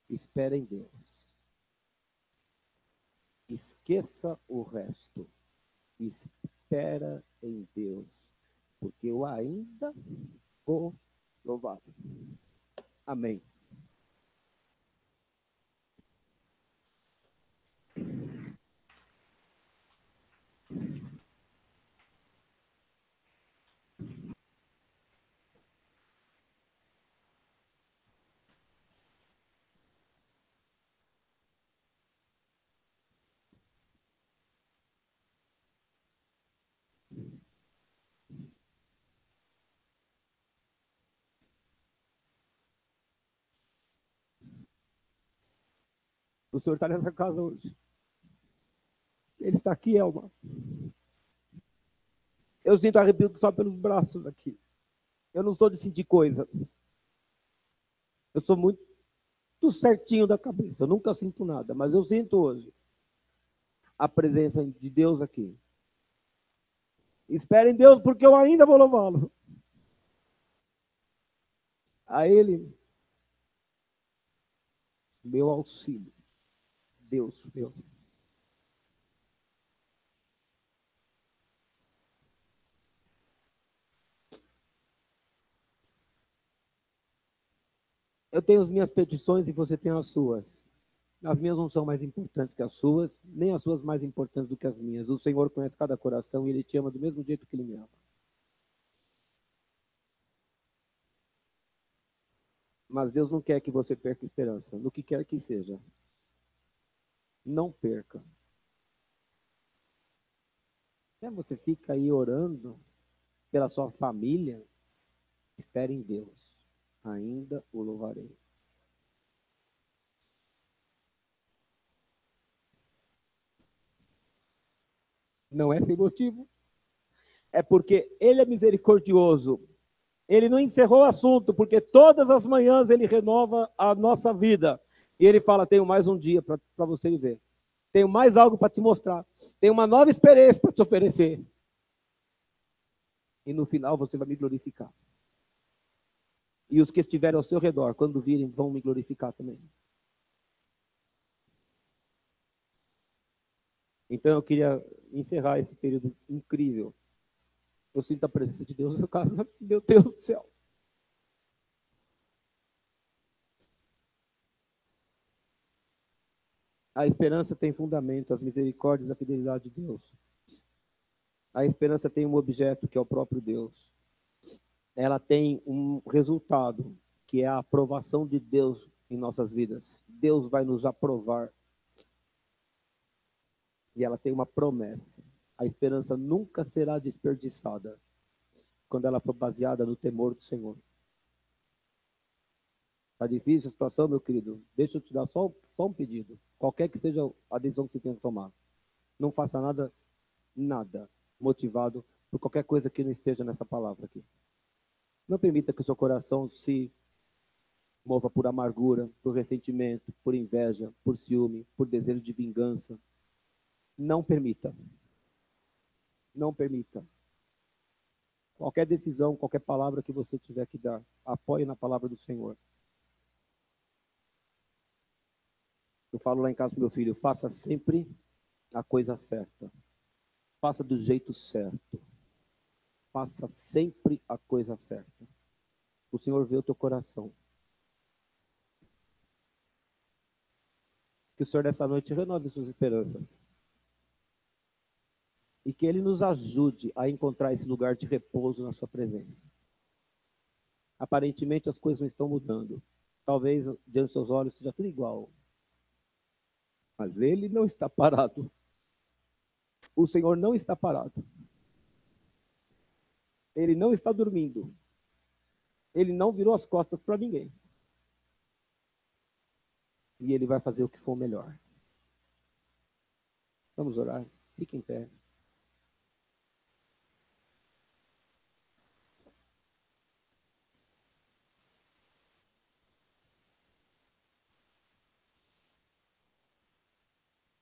Espera em Deus. Esqueça o resto. Espera em Deus. Porque eu ainda vou louvá-lo. Amém. O Senhor está nessa casa hoje. Ele está aqui, Elma. Eu sinto arrepio só pelos braços aqui. Eu não sou de sentir coisas. Eu sou muito certinho da cabeça. Eu nunca sinto nada, mas eu sinto hoje a presença de Deus aqui. Espere em Deus, porque eu ainda vou louvá-lo. A Ele, meu auxílio. Deus, meu. Eu tenho as minhas petições e você tem as suas. As minhas não são mais importantes que as suas, nem as suas mais importantes do que as minhas. O Senhor conhece cada coração e Ele te ama do mesmo jeito que Ele me ama. Mas Deus não quer que você perca esperança, no que quer que seja. Não perca. Você fica aí orando pela sua família, espere em Deus. Ainda o louvarei. Não é sem motivo. É porque Ele é misericordioso. Ele não encerrou o assunto, porque todas as manhãs Ele renova a nossa vida. E Ele fala, tenho mais um dia para você viver. Tenho mais algo para te mostrar. Tenho uma nova experiência para te oferecer. E no final você vai me glorificar. E os que estiverem ao seu redor, quando virem, vão me glorificar também. Então eu queria encerrar esse período incrível. Eu sinto a presença de Deus na casa, meu Deus do céu. A esperança tem fundamento, as misericórdias, a fidelidade de Deus. A esperança tem um objeto, que é o próprio Deus. Ela tem um resultado, que é a aprovação de Deus em nossas vidas. Deus vai nos aprovar. E ela tem uma promessa. A esperança nunca será desperdiçada quando ela for baseada no temor do Senhor. Está difícil a situação, meu querido? Deixa eu te dar só um pedido. Qualquer que seja a decisão que você tenha que tomar. Não faça nada motivado por qualquer coisa que não esteja nessa palavra aqui. Não permita que o seu coração se mova por amargura, por ressentimento, por inveja, por ciúme, por desejo de vingança. Não permita. Não permita. Qualquer decisão, qualquer palavra que você tiver que dar, apoie na palavra do Senhor. Eu falo lá em casa com meu filho, faça sempre a coisa certa. Faça do jeito certo. Faça sempre a coisa certa. O Senhor vê o teu coração. Que o Senhor nessa noite renove suas esperanças. E que Ele nos ajude a encontrar esse lugar de repouso na sua presença. Aparentemente as coisas não estão mudando. Talvez diante dos seus olhos seja tudo igual. Mas Ele não está parado. O Senhor não está parado. Ele não está dormindo. Ele não virou as costas para ninguém. E Ele vai fazer o que for melhor. Vamos orar. Fique em pé.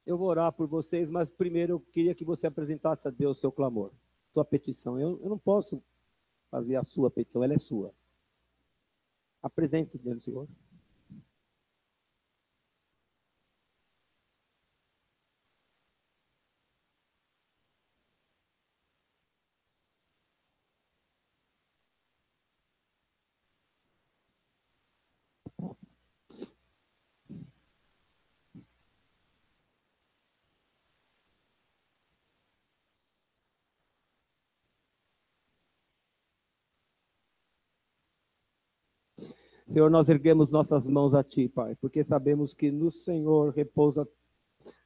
Eu vou orar por vocês, mas primeiro eu queria que você apresentasse a Deus seu clamor, sua petição. Eu não posso fazer a sua petição, ela é sua. Apresente-se diante do Senhor. Senhor, nós erguemos nossas mãos a Ti, Pai, porque sabemos que no Senhor repousa.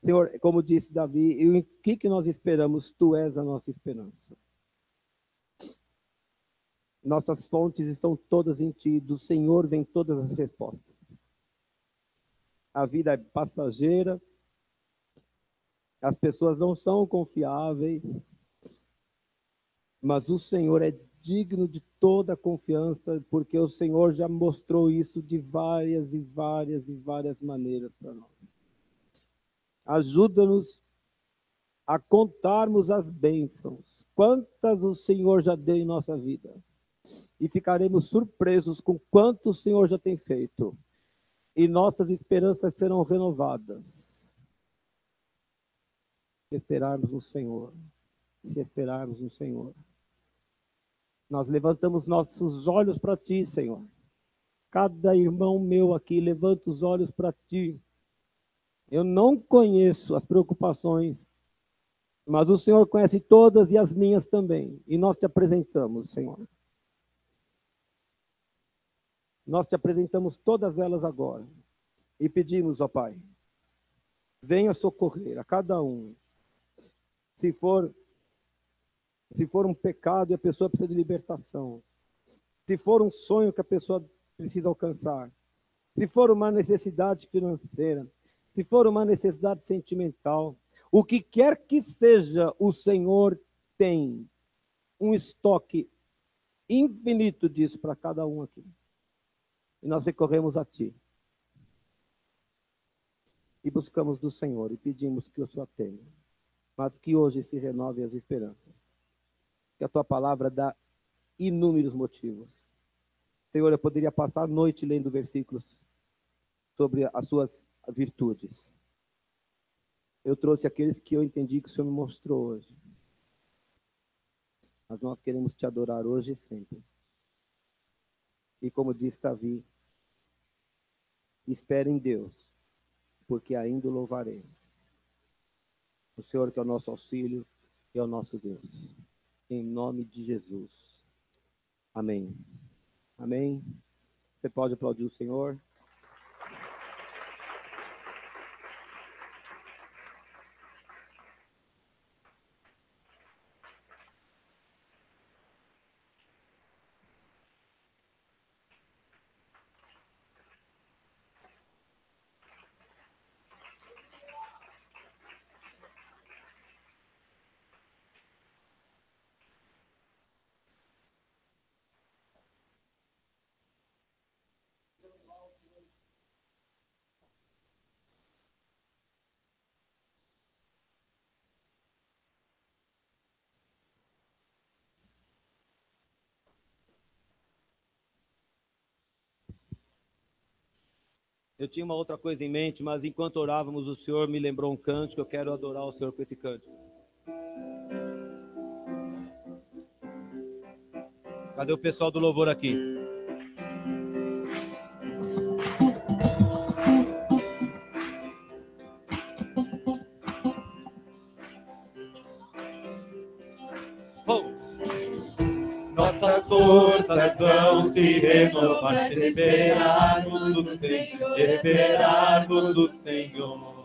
Senhor, como disse Davi, e o que nós esperamos? Tu és a nossa esperança. Nossas fontes estão todas em Ti, do Senhor vêm todas as respostas. A vida é passageira, as pessoas não são confiáveis, mas o Senhor é digno de toda confiança, porque o Senhor já mostrou isso de várias e várias e várias maneiras para nós. Ajuda-nos a contarmos as bênçãos, quantas o Senhor já deu em nossa vida, e ficaremos surpresos com quanto o Senhor já tem feito, e nossas esperanças serão renovadas. Se esperarmos no Senhor, se esperarmos no Senhor. Nós levantamos nossos olhos para Ti, Senhor. Cada irmão meu aqui levanta os olhos para Ti. Eu não conheço as preocupações, mas o Senhor conhece todas e as minhas também. E nós Te apresentamos, Senhor. Nós Te apresentamos todas elas agora. E pedimos, ó Pai, venha socorrer a cada um. Se for um pecado e a pessoa precisa de libertação, se for um sonho que a pessoa precisa alcançar, se for uma necessidade financeira, se for uma necessidade sentimental, o que quer que seja, o Senhor tem um estoque infinito disso para cada um aqui. E nós recorremos a Ti. E buscamos do Senhor e pedimos que o Senhor tenha, mas que hoje se renove as esperanças. Que a Tua palavra dá inúmeros motivos. Senhor, eu poderia passar a noite lendo versículos sobre as Suas virtudes. Eu trouxe aqueles que eu entendi que o Senhor me mostrou hoje. Mas nós queremos Te adorar hoje e sempre. E como disse Davi, espere em Deus, porque ainda o louvarei. O Senhor que é o nosso auxílio e é o nosso Deus. Em nome de Jesus. Amém. Amém. Você pode aplaudir o Senhor? Eu tinha uma outra coisa em mente, mas enquanto orávamos, o Senhor me lembrou um cântico. Eu quero adorar o Senhor com esse cântico. Cadê o pessoal do louvor aqui? Nossas forças vão se renovar se esperarmos do Senhor, esperarmos do Senhor.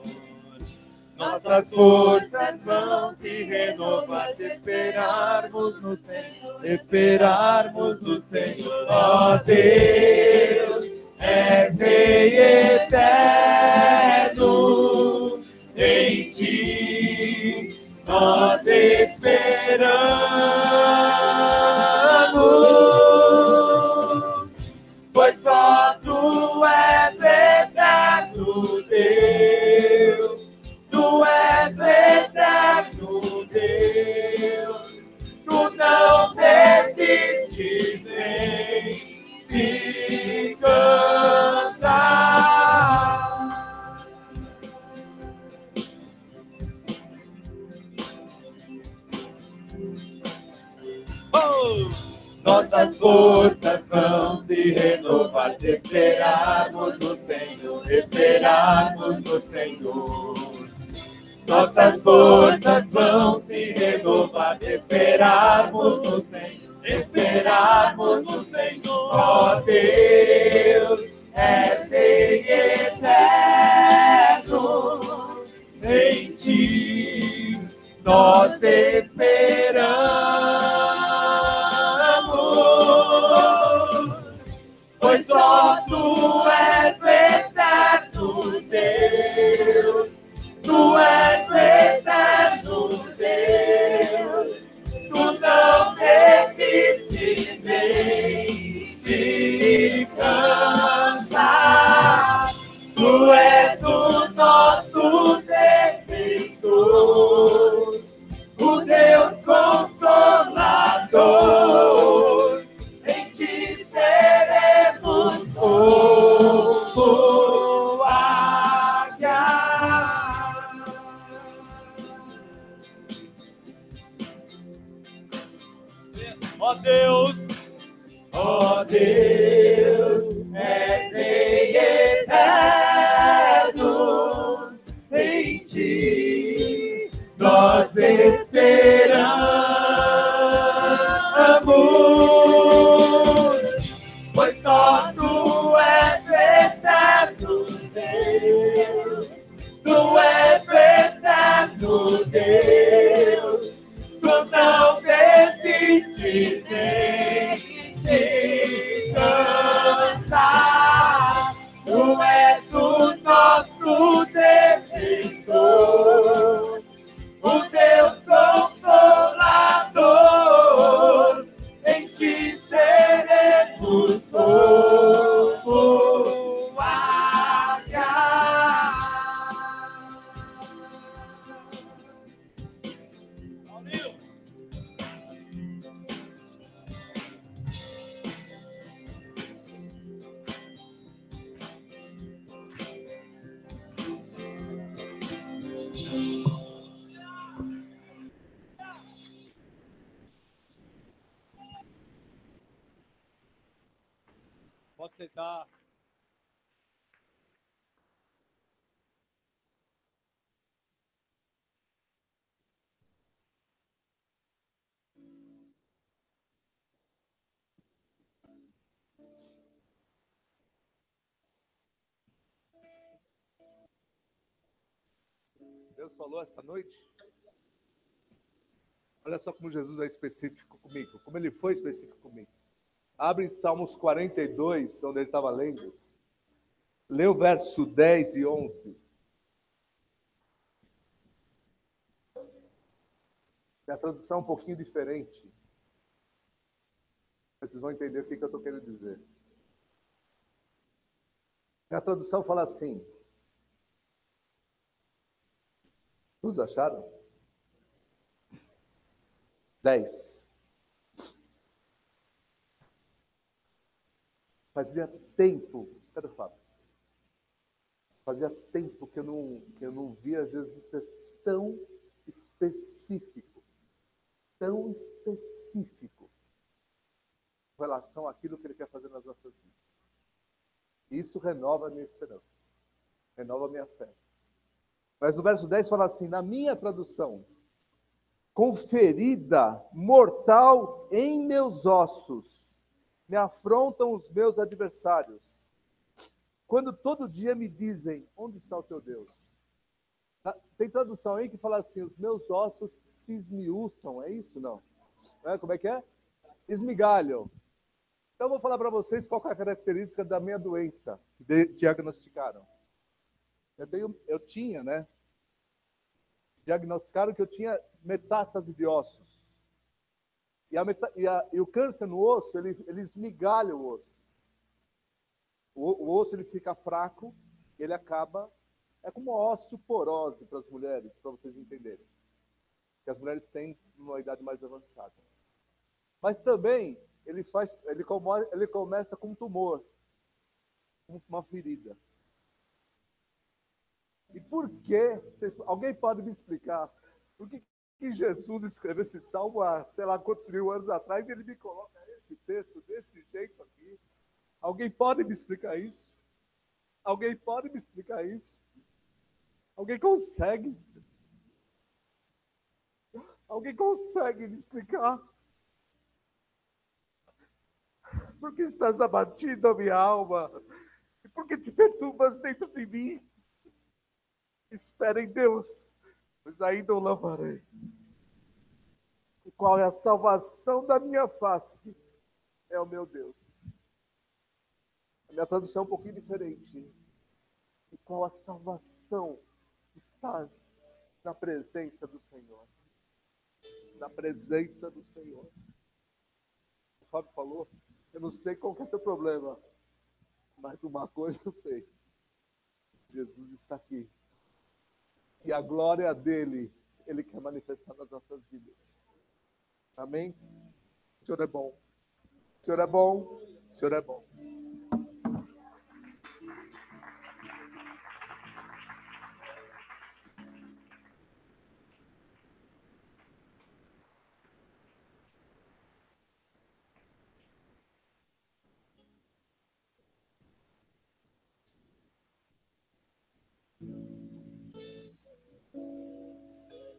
Nossas forças vão se renovar se esperarmos no Senhor, esperarmos do Senhor. Ó Deus, és Rei eterno, em Ti nós esperamos, pois só Tu és eterno, Deus. Tu és eterno, Deus. Tu não desistes nem te cansar. Nossas forças vão se renovar se esperarmos no Senhor, esperarmos no Senhor. Nossas forças vão se renovar se esperarmos no Senhor, esperarmos no Senhor. Ó Deus, és Rei eterno, em Ti nós esperamos, pois só Tu és eterno, Deus. Tu és eterno, Deus. Tu não desistes nem te cansas. Tu és o nosso defensor, o Deus consolador. Em Ti seremos povo águia. Ó Deus, és Rei eterno, em Ti nós esperamos, pois só Tu és eterno, Deus. Tu és eterno, Deus. Tu não desistes nem te cansas. Tu és o nosso defensor, o Deus consolador. Em Ti seremos povo águia. Pode sentar. Deus falou essa noite? Olha só como Jesus é específico comigo, como Ele foi específico comigo. Abre em Salmos 42, onde ele estava lendo. Lê o verso 10 e 11. A tradução é um pouquinho diferente. Vocês vão entender o que eu estou querendo dizer. A tradução fala assim. Todos acharam? 10. Fazia tempo, cadê o Fábio? Fazia tempo que eu não via Jesus ser tão específico com relação àquilo que Ele quer fazer nas nossas vidas. Isso renova a minha esperança, renova a minha fé. Mas no verso 10 fala assim, na minha tradução, com ferida mortal em meus ossos. Me afrontam os meus adversários. Quando todo dia me dizem, onde está o teu Deus? Tem tradução aí que fala assim, os meus ossos se esmiuçam, é isso? Não? Como é que é? Esmigalham. Então eu vou falar para vocês qual é a característica da minha doença que diagnosticaram. Eu tinha, né? Diagnosticaram que eu tinha metástase de ossos. E o câncer no osso, ele esmigalha o osso. O osso ele fica fraco, ele acaba... É como a osteoporose para as mulheres, para vocês entenderem. Que as mulheres têm uma idade mais avançada. Mas também ele começa com um tumor, com uma ferida. E por que? Alguém pode me explicar? Por que Jesus escreveu esse salmo há, sei lá quantos mil anos atrás e ele me coloca esse texto desse jeito aqui? Alguém pode me explicar isso? Alguém pode me explicar isso? Alguém consegue? Alguém consegue me explicar? Por que estás abatido, a minha alma? E por que te perturbas dentro de mim? Espera em Deus, pois ainda o louvarei. E qual é a salvação da minha face? É o meu Deus. A minha tradução é um pouquinho diferente. E qual a salvação? Estás na presença do Senhor. Na presença do Senhor. O Fábio falou, eu não sei qual que é o teu problema, mas uma coisa eu sei. Jesus está aqui. E a glória dele, ele quer manifestar nas nossas vidas. Amém? O Senhor é bom. O Senhor é bom. O Senhor é bom.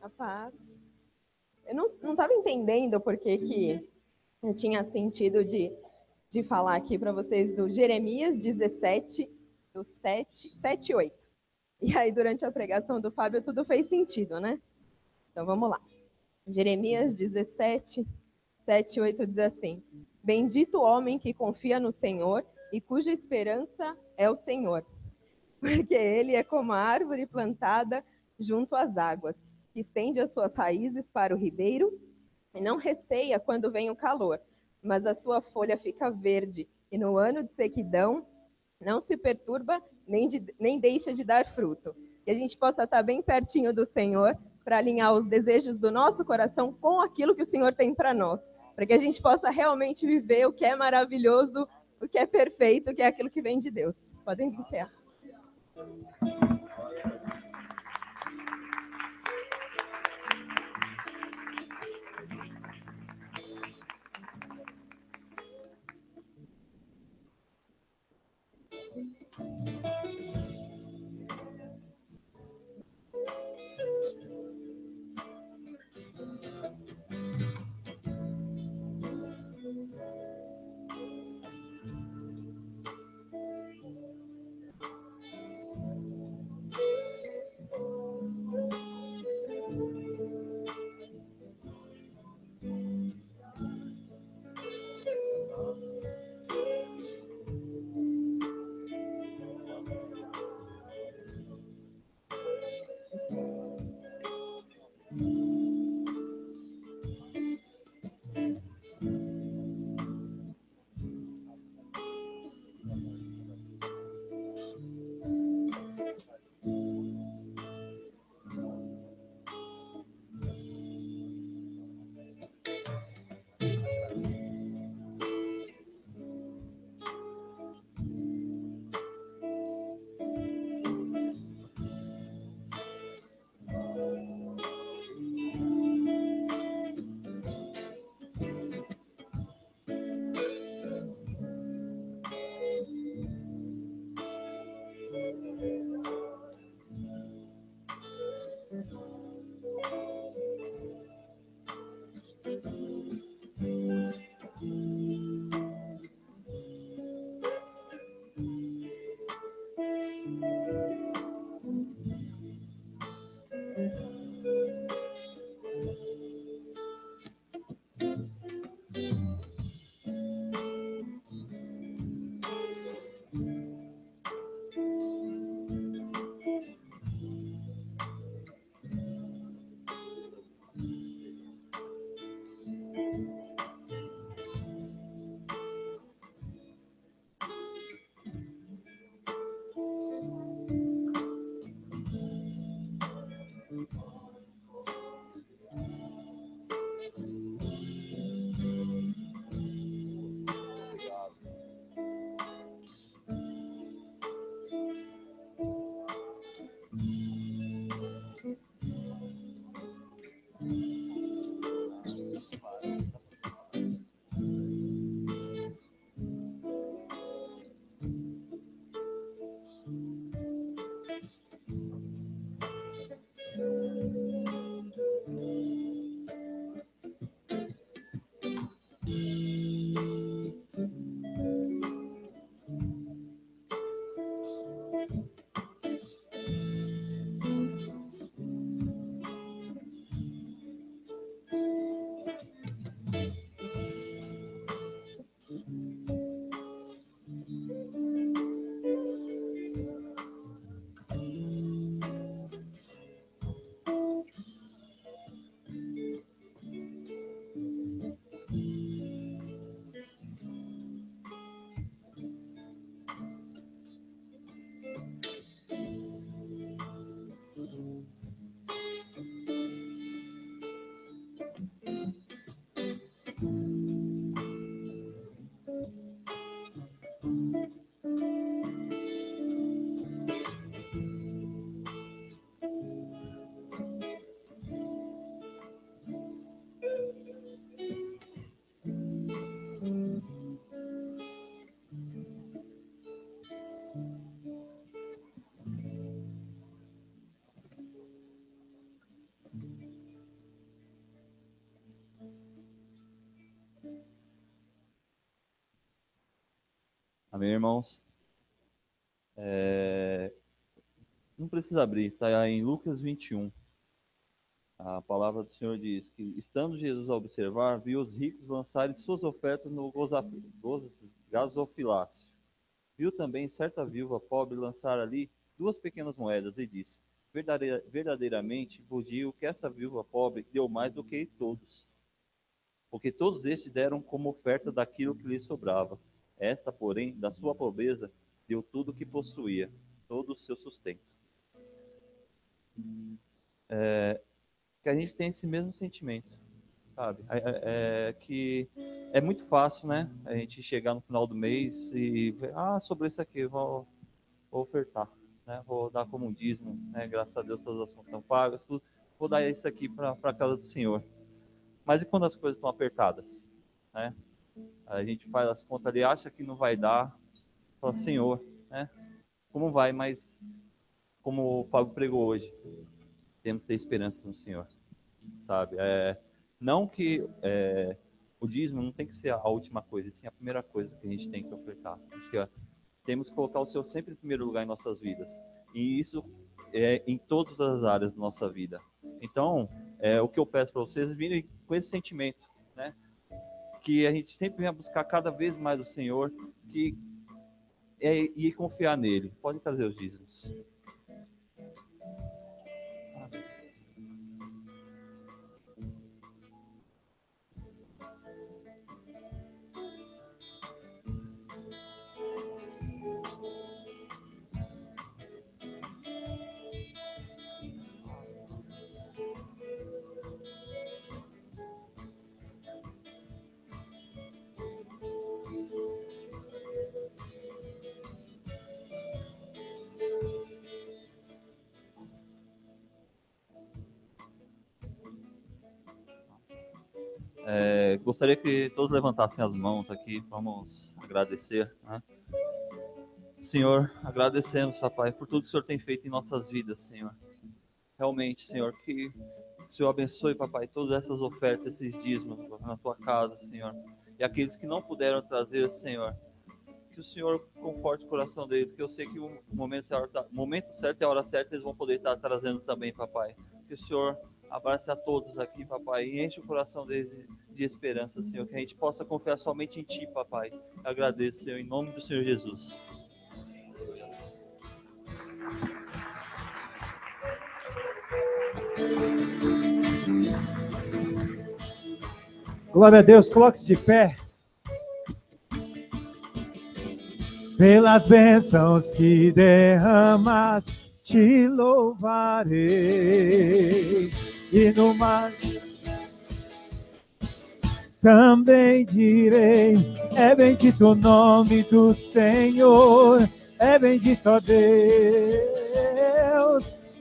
Rapaz, eu não estava entendendo por que eu tinha sentido de falar aqui para vocês do Jeremias 17, do 7 e 8. E aí, durante a pregação do Fábio, tudo fez sentido, né? Então, vamos lá. Jeremias 17, 7 e 8 diz assim: Bendito o homem que confia no Senhor e cuja esperança é o Senhor, porque ele é como a árvore plantada junto às águas, que estende as suas raízes para o ribeiro e não receia quando vem o calor, mas a sua folha fica verde, e no ano de sequidão não se perturba nem deixa de dar fruto. Que a gente possa estar bem pertinho do Senhor para alinhar os desejos do nosso coração com aquilo que o Senhor tem para nós, para que a gente possa realmente viver o que é maravilhoso, o que é perfeito, o que é aquilo que vem de Deus. Podem encerrar. Amém, irmãos? Não precisa abrir, está em Lucas 21. A palavra do Senhor diz que, estando Jesus a observar, viu os ricos lançarem suas ofertas no gasofilácio. Viu também certa viúva pobre lançar ali 2 pequenas moedas e disse: verdadeiramente vos digo que esta viúva pobre deu mais do que todos, porque todos estes deram como oferta daquilo que lhes sobrava. Esta, porém, da sua pobreza, deu tudo o que possuía, todo o seu sustento. Que a gente tem esse mesmo sentimento, sabe? Que é muito fácil, né? A gente chegar no final do mês e ver, sobre isso aqui, vou ofertar, né? Vou dar como um dízimo, né? Graças a Deus todas as contas estão pagas, tudo. Vou dar isso aqui para a casa do Senhor. Mas e quando as coisas estão apertadas, né? A gente faz as contas ali, acha que não vai dar, fala, Senhor, né? Como vai? Mas, como o Fábio pregou hoje, temos que ter esperança no Senhor, sabe? Não que o dízimo não tem que ser a última coisa, sim a primeira coisa que a gente tem que ofertar. Acho que temos que colocar o Senhor sempre em primeiro lugar em nossas vidas. E isso é em todas as áreas da nossa vida. Então, o que eu peço para vocês é virem com esse sentimento, né? Que a gente sempre venha buscar cada vez mais o Senhor e confiar nele. Pode trazer os dízimos. Gostaria que todos levantassem as mãos aqui, vamos agradecer, né? Senhor, agradecemos, papai, por tudo que o Senhor tem feito em nossas vidas, Senhor. Realmente, Senhor, que o Senhor abençoe, papai, todas essas ofertas, esses dízimos na tua casa, Senhor. E aqueles que não puderam trazer, Senhor, que o Senhor conforte o coração deles, que eu sei que o momento certo e a hora certa eles vão poder estar trazendo também, papai. Que o Senhor abrace a todos aqui, papai, e enche o coração deles de esperança, Senhor, que a gente possa confiar somente em Ti, papai. Eu agradeço, Senhor, em nome do Senhor Jesus. Glória a Deus, coloque-se de pé. Pelas bênçãos que derramas, te louvarei. E no mais também direi, é bendito o nome do Senhor, é bendito ó Deus,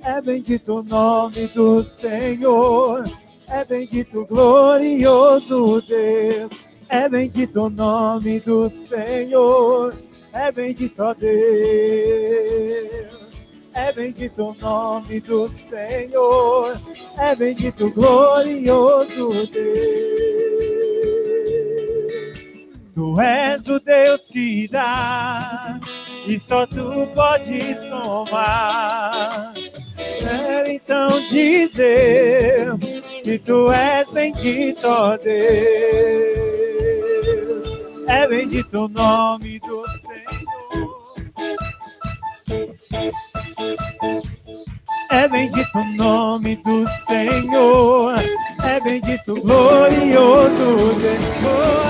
é bendito o nome do Senhor, é bendito glorioso Deus, é bendito o nome do Senhor, é bendito ó Deus. É bendito o nome do Senhor, é bendito, glorioso Deus. Tu és o Deus que dá, e só tu podes tomar. Quero então dizer que tu és bendito, ó Deus. É bendito o nome do Senhor. É bendito o nome do Senhor, é bendito, glorioso Deus,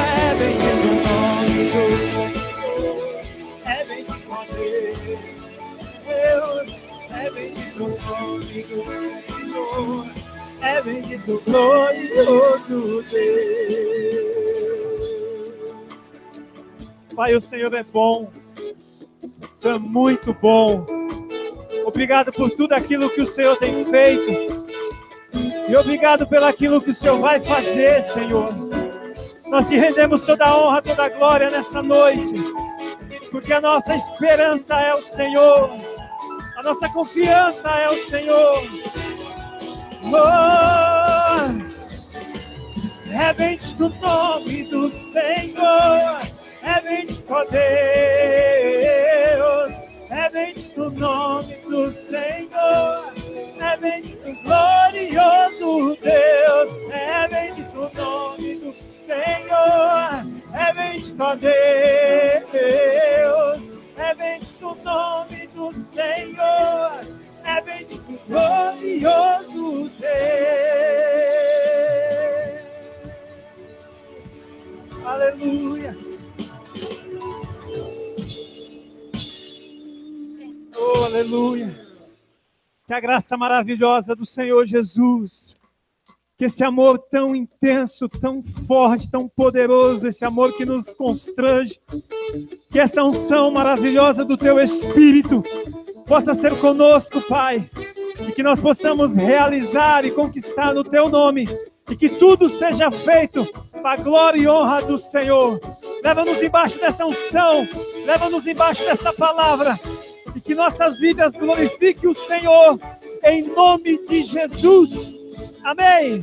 é bendito o nome do Senhor, é bendito o Deus, é bendito o nome do Senhor, é bendito, glorioso Deus. Pai, o Senhor é bom, o Senhor é muito bom. Obrigado por tudo aquilo que o Senhor tem feito. E obrigado pelo aquilo que o Senhor vai fazer, Senhor. Nós te rendemos toda a honra, toda a glória nessa noite. Porque a nossa esperança é o Senhor. A nossa confiança é o Senhor. Oh, é bendito o nome do Senhor. É bendito o Deus. bendito, ó Deus, é bendito o nome do Senhor, é bendito o glorioso Deus. Aleluia. Oh, aleluia. Que a graça maravilhosa do Senhor Jesus, que esse amor tão intenso, tão forte, tão poderoso, esse amor que nos constrange, que essa unção maravilhosa do Teu Espírito possa ser conosco, Pai, e que nós possamos realizar e conquistar no Teu nome, e que tudo seja feito para a glória e honra do Senhor. Leva-nos embaixo dessa unção, leva-nos embaixo dessa palavra, e que nossas vidas glorifiquem o Senhor, em nome de Jesus. Amém.